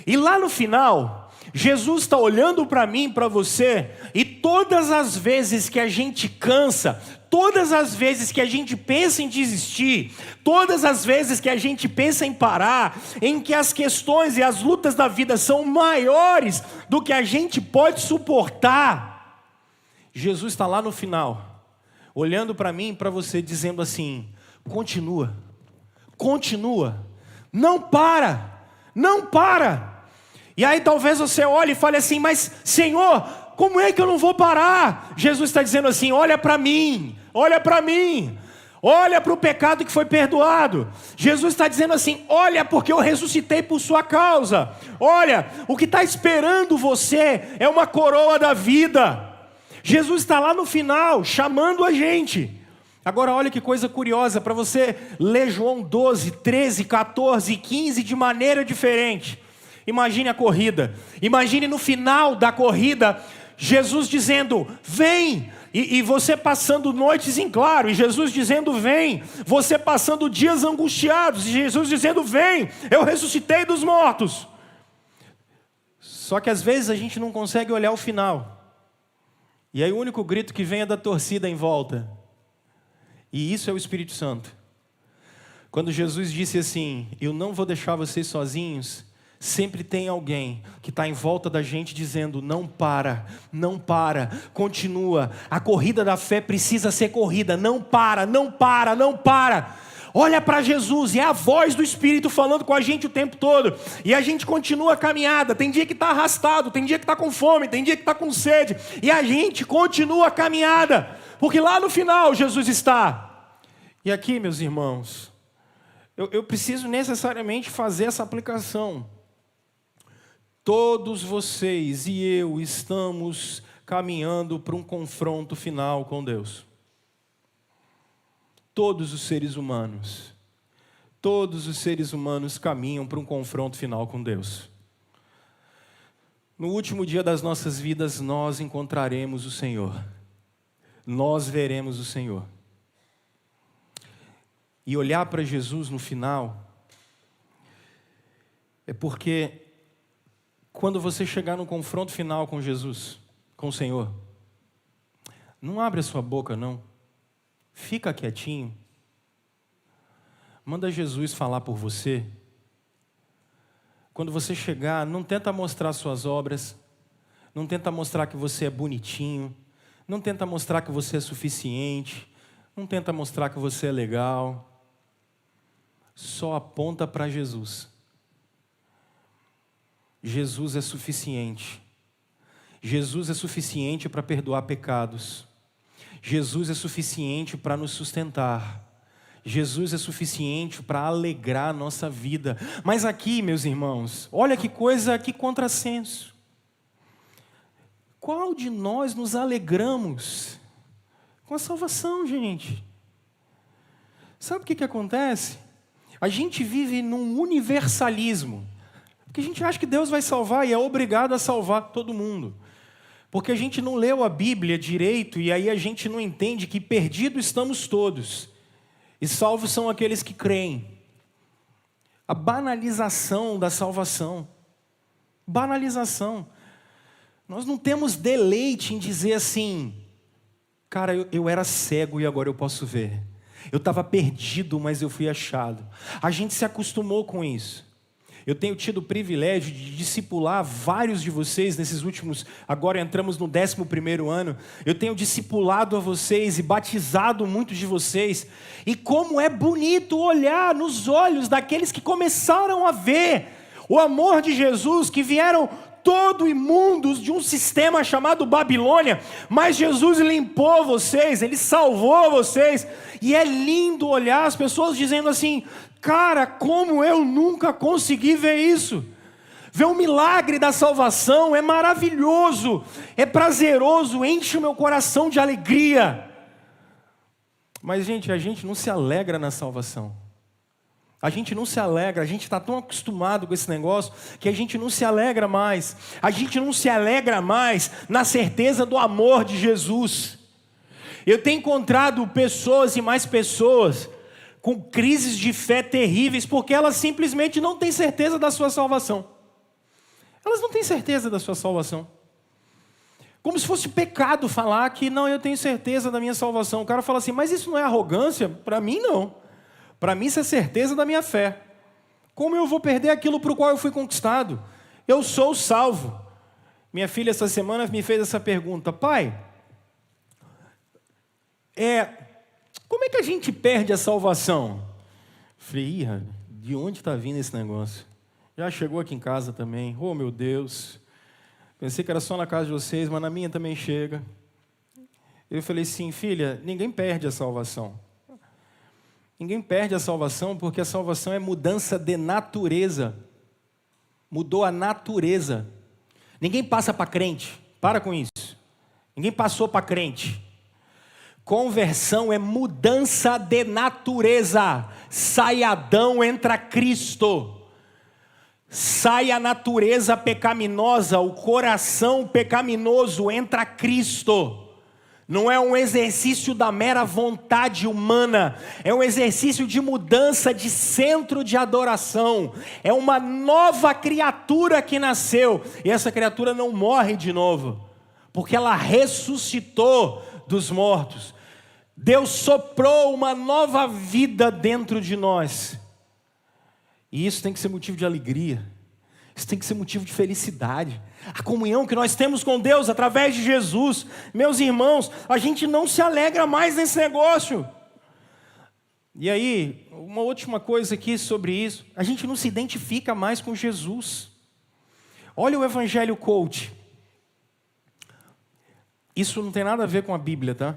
E lá no final, Jesus está olhando para mim e para você, e todas as vezes que a gente cansa, todas as vezes que a gente pensa em desistir, todas as vezes que a gente pensa em parar, em que as questões e as lutas da vida são maiores do que a gente pode suportar, Jesus está lá no final, olhando para mim e para você, dizendo assim: continua, continua, não para, não para. E aí talvez você olhe e fale assim: mas Senhor, como é que eu não vou parar? Jesus está dizendo assim: olha para mim, olha para mim, olha para o pecado que foi perdoado. Jesus está dizendo assim: olha, porque eu ressuscitei por sua causa. Olha, o que está esperando você é uma coroa da vida. Jesus está lá no final, chamando a gente. Agora olha que coisa curiosa, para você ler João 12, 13, 14 e 15 de maneira diferente. Imagine a corrida, imagine no final da corrida, Jesus dizendo: vem, e você passando noites em claro, e Jesus dizendo: vem, você passando dias angustiados, e Jesus dizendo: vem, eu ressuscitei dos mortos. Só que às vezes a gente não consegue olhar o final, e aí o único grito que vem é da torcida em volta, e isso é o Espírito Santo. Quando Jesus disse assim: eu não vou deixar vocês sozinhos, sempre tem alguém que está em volta da gente dizendo: não para, não para, continua, a corrida da fé precisa ser corrida, não para, não para, não para. Olha para Jesus, e é a voz do Espírito falando com a gente o tempo todo, e a gente continua a caminhada. Tem dia que está arrastado, tem dia que está com fome, tem dia que está com sede, e a gente continua a caminhada, porque lá no final Jesus está. E aqui, meus irmãos, eu preciso necessariamente fazer essa aplicação. Todos vocês e eu estamos caminhando para um confronto final com Deus. Todos os seres humanos caminham para um confronto final com Deus. No último dia das nossas vidas, nós encontraremos o Senhor. Nós veremos o Senhor. E olhar para Jesus no final é porque quando você chegar no confronto final com Jesus, com o Senhor, não abre a sua boca não, fica quietinho, manda Jesus falar por você. Quando você chegar, não tenta mostrar suas obras, não tenta mostrar que você é bonitinho, não tenta mostrar que você é suficiente, não tenta mostrar que você é legal, só aponta para Jesus. Jesus é suficiente. Jesus é suficiente para perdoar pecados. Jesus é suficiente para nos sustentar. Jesus é suficiente para alegrar a nossa vida. Mas aqui, meus irmãos, olha que coisa, que contrassenso. Qual de nós nos alegramos com a salvação, gente? Sabe o que acontece? A gente vive num universalismo. Porque a gente acha que Deus vai salvar e é obrigado a salvar todo mundo. Porque a gente não leu a Bíblia direito e aí a gente não entende que perdidos estamos todos. E salvos são aqueles que creem. A banalização da salvação. Banalização. Nós não temos deleite em dizer assim, cara, eu era cego e agora eu posso ver. Eu estava perdido, mas eu fui achado. A gente se acostumou com isso. Eu tenho tido o privilégio de discipular vários de vocês nesses últimos... Agora entramos no 11º ano. Eu tenho discipulado a vocês e batizado muitos de vocês. E como é bonito olhar nos olhos daqueles que começaram a ver o amor de Jesus, que vieram todo imundos de um sistema chamado Babilônia, mas Jesus limpou vocês, Ele salvou vocês, e é lindo olhar as pessoas dizendo assim, cara, como eu nunca consegui ver isso. Ver o milagre da salvação é maravilhoso, é prazeroso, enche o meu coração de alegria. Mas gente, a gente não se alegra na salvação. A gente não se alegra, a gente está tão acostumado com esse negócio que a gente não se alegra mais. A gente não se alegra mais na certeza do amor de Jesus. Eu tenho encontrado pessoas e mais pessoas com crises de fé terríveis porque elas simplesmente não têm certeza da sua salvação. Elas não têm certeza da sua salvação. Como se fosse pecado falar que não, eu tenho certeza da minha salvação. O cara fala assim, mas isso não é arrogância? Para mim não. Para mim isso é certeza da minha fé. Como eu vou perder aquilo para o qual eu fui conquistado? Eu sou salvo. Minha filha essa semana me fez essa pergunta. Pai, como é que a gente perde a salvação? Falei, de onde está vindo esse negócio? Já chegou aqui em casa também. Oh, meu Deus. Pensei que era só na casa de vocês, mas na minha também chega. Eu falei assim, filha, ninguém perde a salvação. Ninguém perde a salvação porque a salvação é mudança de natureza. Mudou a natureza. Ninguém passa para crente. Para com isso. Ninguém passou para crente. Conversão é mudança de natureza. Sai Adão, entra Cristo. Sai a natureza pecaminosa, o coração pecaminoso, entra Cristo. Não é um exercício da mera vontade humana, é um exercício de mudança de centro de adoração. É uma nova criatura que nasceu, e essa criatura não morre de novo, porque ela ressuscitou dos mortos. Deus soprou uma nova vida dentro de nós. E isso tem que ser motivo de alegria. Isso tem que ser motivo de felicidade. A comunhão que nós temos com Deus através de Jesus. Meus irmãos, a gente não se alegra mais nesse negócio. E aí, uma última coisa aqui sobre isso. A gente não se identifica mais com Jesus. Olha o Evangelho Coach. Isso não tem nada a ver com a Bíblia, tá?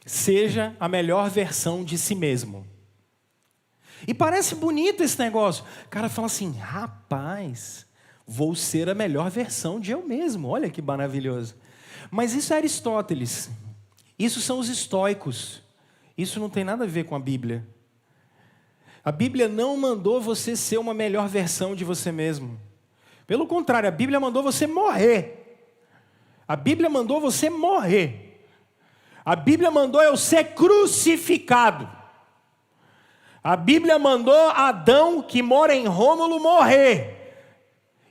Seja a melhor versão de si mesmo. E parece bonito esse negócio. O cara fala assim, rapaz, vou ser a melhor versão de eu mesmo. Olha que maravilhoso. Mas isso é Aristóteles. Isso são os estoicos. Isso não tem nada a ver com a Bíblia. A Bíblia não mandou você ser uma melhor versão de você mesmo. Pelo contrário, a Bíblia mandou você morrer. A Bíblia mandou você morrer. A Bíblia mandou eu ser crucificado. A Bíblia mandou Adão, que mora em Rômulo, morrer.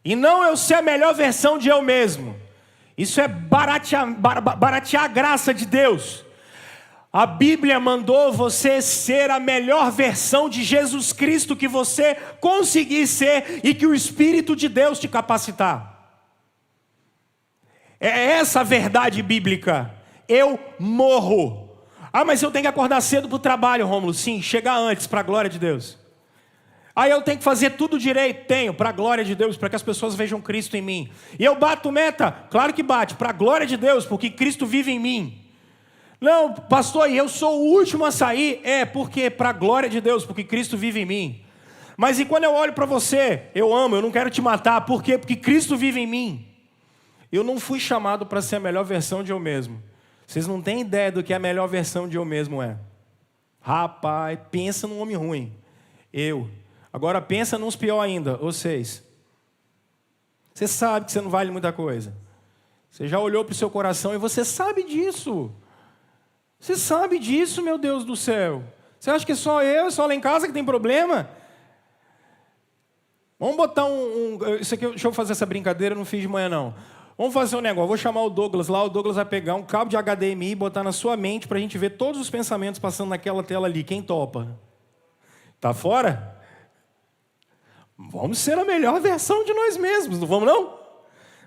E não eu ser a melhor versão de eu mesmo. Isso é baratear a graça de Deus. A Bíblia mandou você ser a melhor versão de Jesus Cristo que você conseguir ser e que o Espírito de Deus te capacitar. É essa a verdade bíblica. Eu morro. Ah, mas eu tenho que acordar cedo para o trabalho, Rômulo. Sim, chega antes, para a glória de Deus. Aí eu tenho que fazer tudo direito? Tenho, para a glória de Deus, para que as pessoas vejam Cristo em mim. E eu bato meta? Claro que bate, para a glória de Deus, porque Cristo vive em mim. Não, pastor, e eu sou o último a sair? Porque para a glória de Deus, porque Cristo vive em mim. Mas e quando eu olho para você, eu amo, eu não quero te matar, por quê? Porque Cristo vive em mim. Eu não fui chamado para ser a melhor versão de eu mesmo. Vocês não têm ideia do que a melhor versão de eu mesmo é. Rapaz, pensa num homem ruim. Eu. Agora pensa nos pior ainda, vocês. Você sabe que você não vale muita coisa. Você já olhou para o seu coração e você sabe disso. Você sabe disso, meu Deus do céu. Você acha que é só lá em casa que tem problema? Vamos botar isso aqui, deixa eu fazer essa brincadeira, eu não fiz de manhã não. Vamos fazer um negócio, vou chamar o Douglas lá, o Douglas vai pegar um cabo de HDMI e botar na sua mente para a gente ver todos os pensamentos passando naquela tela ali. Quem topa? Tá fora? Vamos ser a melhor versão de nós mesmos, não vamos não?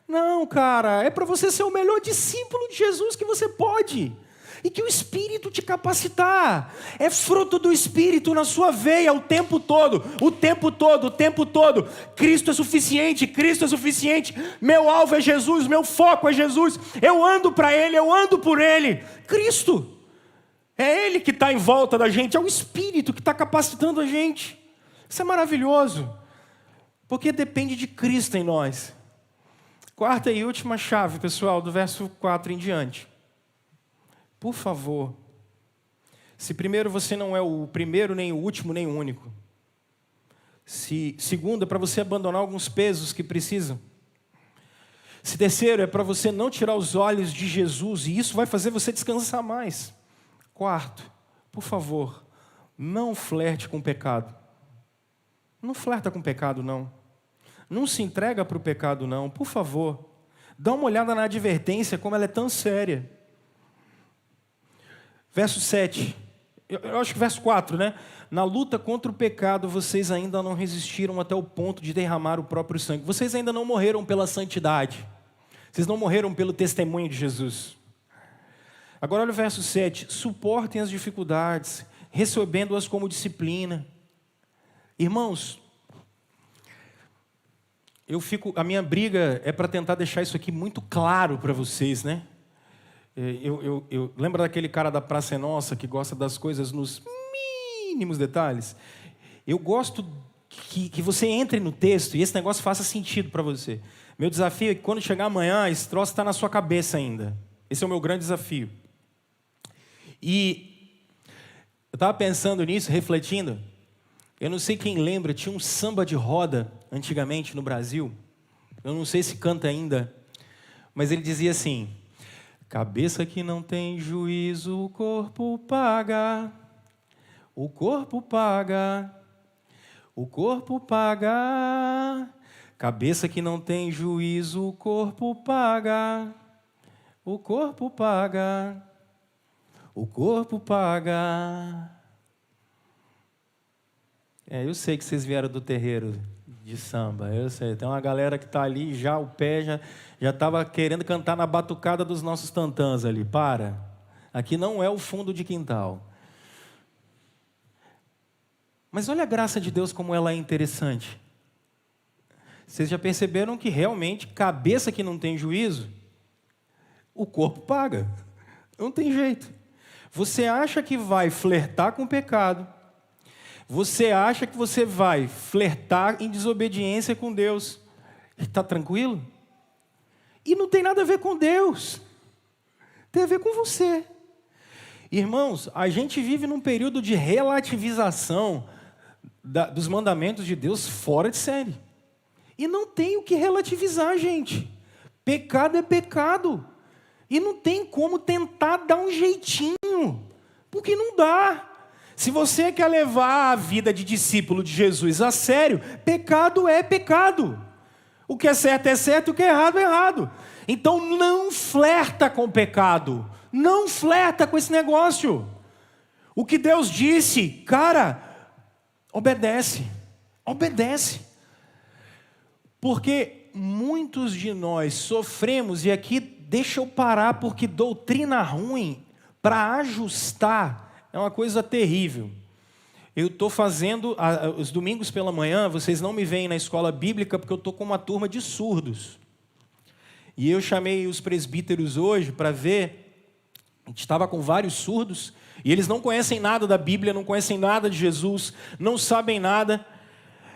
Não, cara, é para você ser o melhor discípulo de Jesus que você pode. E que o Espírito te capacitar. É fruto do Espírito na sua veia o tempo todo. O tempo todo, o tempo todo. Cristo é suficiente, Cristo é suficiente. Meu alvo é Jesus, meu foco é Jesus. Eu ando para Ele, eu ando por Ele. Cristo. É Ele que está em volta da gente, é o Espírito que está capacitando a gente. Isso é maravilhoso. Porque depende de Cristo em nós. Quarta e última chave, pessoal, do verso 4 em diante. Por favor, se primeiro você não é o primeiro, nem o último, nem o único. Segundo, é para você abandonar alguns pesos que precisam. Se terceiro, é para você não tirar os olhos de Jesus, e isso vai fazer você descansar mais. Quarto, por favor, não flerte com o pecado. Não flerta com o pecado, não. Não se entrega para o pecado, não. Por favor, dá uma olhada na advertência, como ela é tão séria. Verso 7, eu acho que verso 4, né? Na luta contra o pecado, vocês ainda não resistiram até o ponto de derramar o próprio sangue. Vocês ainda não morreram pela santidade. Vocês não morreram pelo testemunho de Jesus. Agora olha o verso 7. Suportem as dificuldades, recebendo-as como disciplina. Irmãos, a minha briga é para tentar deixar isso aqui muito claro para vocês, né? Eu lembro daquele cara da Praça é Nossa que gosta das coisas nos mínimos detalhes. Eu gosto que você entre no texto e esse negócio faça sentido para você. Meu desafio é que quando chegar amanhã, esse troço está na sua cabeça ainda. Esse é o meu grande desafio. E eu estava pensando nisso, refletindo. Eu não sei quem lembra, tinha um samba de roda antigamente no Brasil. Eu não sei se canta ainda, mas ele dizia assim: cabeça que não tem juízo, o corpo paga. O corpo paga. O corpo paga. Cabeça que não tem juízo, o corpo paga. O corpo paga. O corpo paga. Eu sei que vocês vieram do terreiro de samba, eu sei. Tem uma galera que está ali, já o pé já estava querendo cantar na batucada dos nossos tantãs ali. Para. Aqui não é o fundo de quintal. Mas olha a graça de Deus como ela é interessante. Vocês já perceberam que realmente, cabeça que não tem juízo, o corpo paga. Não tem jeito. Você acha que vai flertar com o pecado. Você acha que você vai flertar em desobediência com Deus. Está tranquilo? E não tem nada a ver com Deus. Tem a ver com você. Irmãos, a gente vive num período de relativização dos mandamentos de Deus fora de série. E não tem o que relativizar, gente. Pecado é pecado. E não tem como tentar dar um jeitinho. Porque não dá. Se você quer levar a vida de discípulo de Jesus a sério, pecado é pecado. O que é certo, o que é errado. Então não flerta com o pecado. Não flerta com esse negócio. O que Deus disse, cara, obedece. Obedece. Porque muitos de nós sofremos, e aqui deixa eu parar, porque doutrina ruim, para ajustar, é uma coisa terrível. eu estou fazendo, os domingos pela manhã, vocês não me veem na escola bíblica porque eu estou com uma turma de surdos. E eu chamei os presbíteros hoje para ver, a gente estava com vários surdos, e eles não conhecem nada da Bíblia, não conhecem nada de Jesus, não sabem nada,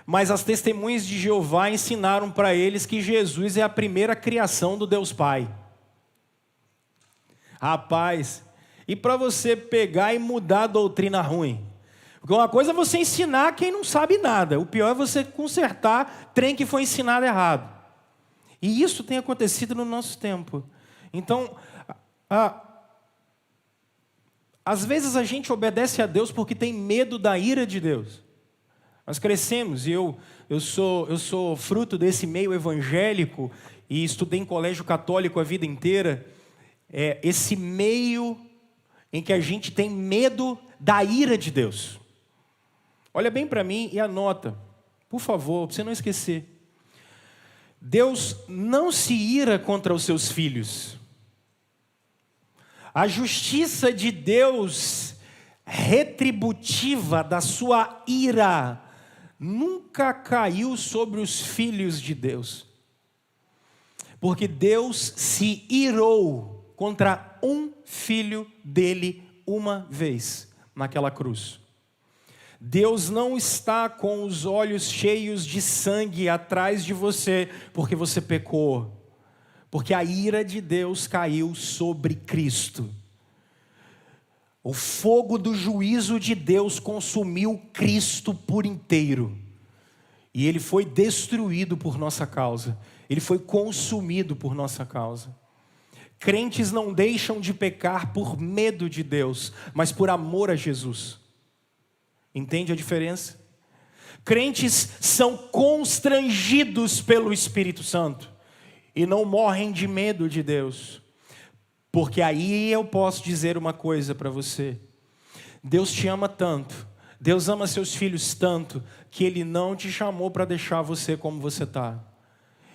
mas as testemunhas de Jeová ensinaram para eles que Jesus é a primeira criação do Deus Pai. Rapaz, e para você pegar e mudar a doutrina ruim? Porque uma coisa é você ensinar quem não sabe nada, o pior é você consertar trem que foi ensinado errado. E isso tem acontecido no nosso tempo. Então, às vezes a gente obedece a Deus porque tem medo da ira de Deus. Nós crescemos e eu sou fruto desse meio evangélico e estudei em colégio católico a vida inteira. Esse meio em que a gente tem medo da ira de Deus. Olha bem para mim e anota, por favor, para você não esquecer. Deus não se ira contra os seus filhos. A justiça de Deus retributiva da sua ira nunca caiu sobre os filhos de Deus. Porque Deus se irou contra um filho dele uma vez naquela cruz. Deus não está com os olhos cheios de sangue atrás de você porque você pecou. Porque a ira de Deus caiu sobre Cristo. O fogo do juízo de Deus consumiu Cristo por inteiro. E Ele foi destruído por nossa causa. Ele foi consumido por nossa causa. Crentes não deixam de pecar por medo de Deus, mas por amor a Jesus. Entende a diferença? Crentes são constrangidos pelo Espírito Santo e não morrem de medo de Deus. Porque aí eu posso dizer uma coisa para você. Deus te ama tanto, Deus ama seus filhos tanto, que Ele não te chamou para deixar você como você está.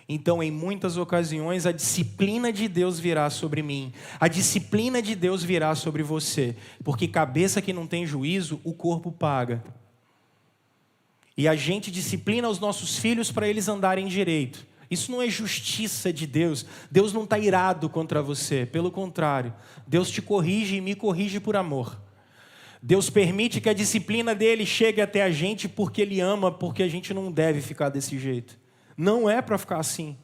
Então, em muitas ocasiões, a disciplina de Deus virá sobre mim. A disciplina de Deus virá sobre você. Porque cabeça que não tem juízo, o corpo paga. E a gente disciplina os nossos filhos para eles andarem direito. Isso não é justiça de Deus. Deus não está irado contra você. Pelo contrário, Deus te corrige e me corrige por amor. Deus permite que a disciplina dele chegue até a gente porque Ele ama, porque a gente não deve ficar desse jeito. Não é para ficar assim.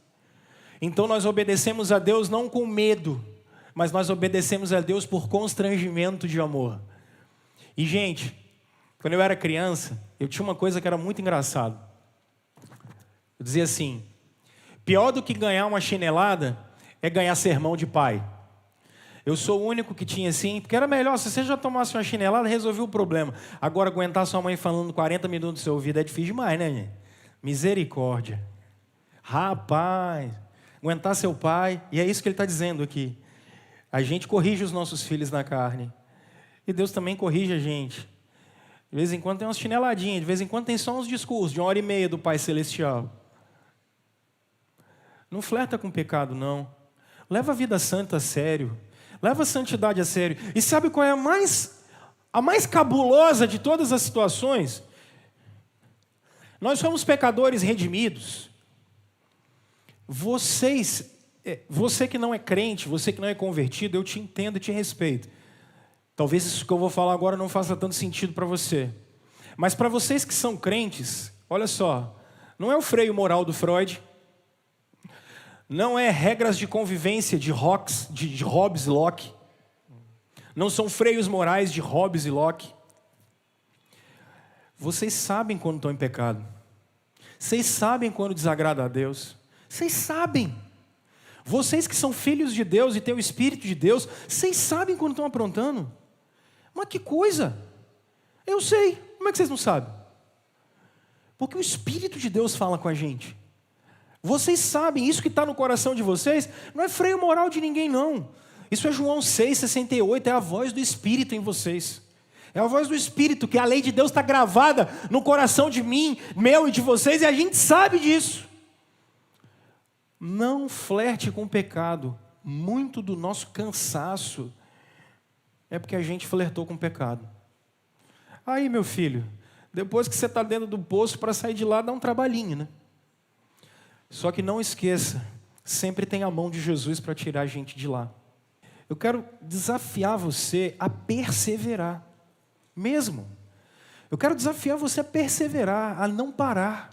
Então nós obedecemos a Deus não com medo, mas nós obedecemos a Deus por constrangimento de amor. E gente, quando eu era criança, eu tinha uma coisa que era muito engraçada. Eu dizia assim, pior do que ganhar uma chinelada é ganhar sermão de pai. Eu sou o único que tinha assim, porque era melhor, se você já tomasse uma chinelada, resolvia o problema. Agora aguentar sua mãe falando 40 minutos do seu ouvido é difícil demais, né, gente? Misericórdia. Rapaz, aguentar seu pai, e é isso que ele está dizendo aqui. A gente corrige os nossos filhos na carne, e Deus também corrige a gente. De vez em quando tem umas chineladinhas, de vez em quando tem só uns discursos de 1h30 do Pai Celestial. Não flerta com pecado, não. Leva a vida santa a sério. Leva a santidade a sério. E sabe qual é a mais cabulosa de todas as situações? Nós somos pecadores redimidos. Você que não é crente, você que não é convertido, eu te entendo e te respeito. Talvez isso que eu vou falar agora não faça tanto sentido para você. Mas para vocês que são crentes, olha só, não é o freio moral do Freud, não é regras de convivência de Hobbes e Locke, não são freios morais de Hobbes e Locke. Vocês sabem quando estão em pecado. Vocês sabem quando desagrada a Deus. Vocês sabem. Vocês que são filhos de Deus e têm o Espírito de Deus, vocês sabem quando estão aprontando. Mas que coisa! Eu sei. Como é que vocês não sabem? Porque o Espírito de Deus fala com a gente. Vocês sabem, isso que está no coração de vocês, não é freio moral de ninguém, não. Isso é João 6,68, é a voz do Espírito em vocês. É a voz do Espírito, que a lei de Deus está gravada no coração de mim, meu e de vocês, e a gente sabe disso. Não flerte com o pecado. Muito do nosso cansaço é porque a gente flertou com o pecado. Aí, meu filho, Depois que você está dentro do poço, para sair de lá dá um trabalhinho, né? Só que não esqueça, sempre tem a mão de Jesus para tirar a gente de lá. Eu quero desafiar você a perseverar, mesmo. Eu quero desafiar você a perseverar, a não parar.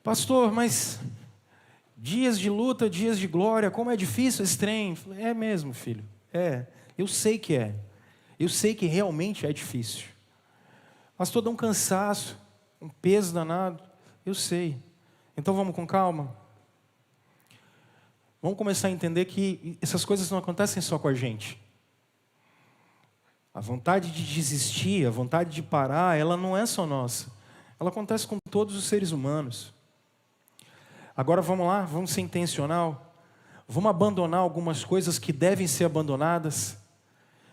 Pastor, mas dias de luta, dias de glória, como é difícil esse trem. É mesmo, filho, eu sei que é. Eu sei que realmente é difícil. Pastor, dá um cansaço, um peso danado. Eu sei. Então vamos com calma. Vamos começar a entender que essas coisas não acontecem só com a gente. A vontade de desistir, a vontade de parar, ela não é só nossa. Ela acontece com todos os seres humanos. Agora vamos lá, vamos ser intencional. Vamos abandonar algumas coisas que devem ser abandonadas.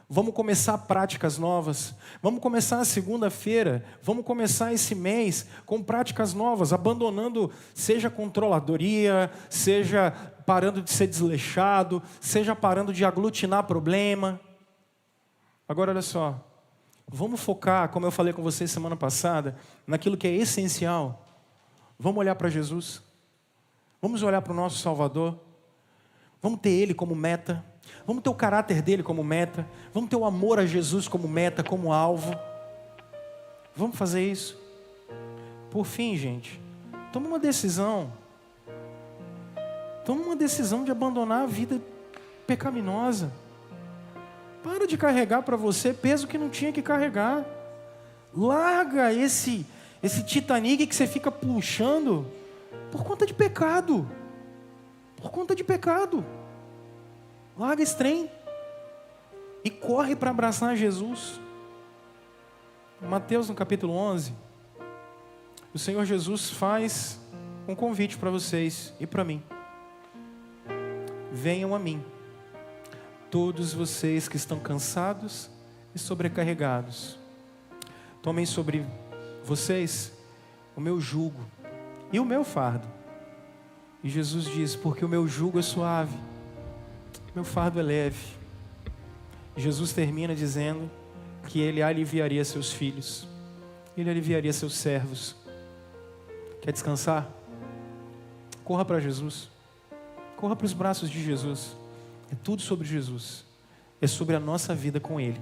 Vamos começar práticas novas. Vamos começar a segunda-feira. Vamos começar esse mês com práticas novas, abandonando, seja controladoria, seja parando de ser desleixado, seja parando de aglutinar problema. Agora olha só, vamos focar, como eu falei com vocês semana passada, naquilo que é essencial. Vamos olhar para Jesus. Vamos olhar para o nosso Salvador. Vamos ter Ele como meta. Vamos ter o caráter dele como meta. Vamos ter o amor a Jesus como meta, como alvo. Vamos fazer isso. Por fim, gente, toma uma decisão. Toma uma decisão de abandonar a vida pecaminosa. Para de carregar para você peso que não tinha que carregar. Larga esse Titanic que você fica puxando por conta de pecado. Por conta de pecado. Larga esse trem e corre para abraçar Jesus. Mateus no capítulo 11, o Senhor Jesus faz um convite para vocês e para mim. Venham a mim, todos vocês que estão cansados e sobrecarregados. Tomem sobre vocês o meu jugo e o meu fardo. E Jesus diz, porque o meu jugo é suave, meu fardo é leve. Jesus termina dizendo que Ele aliviaria seus filhos. Ele aliviaria seus servos. Quer descansar? Corra para Jesus. Corra para os braços de Jesus. É tudo sobre Jesus. É sobre a nossa vida com Ele.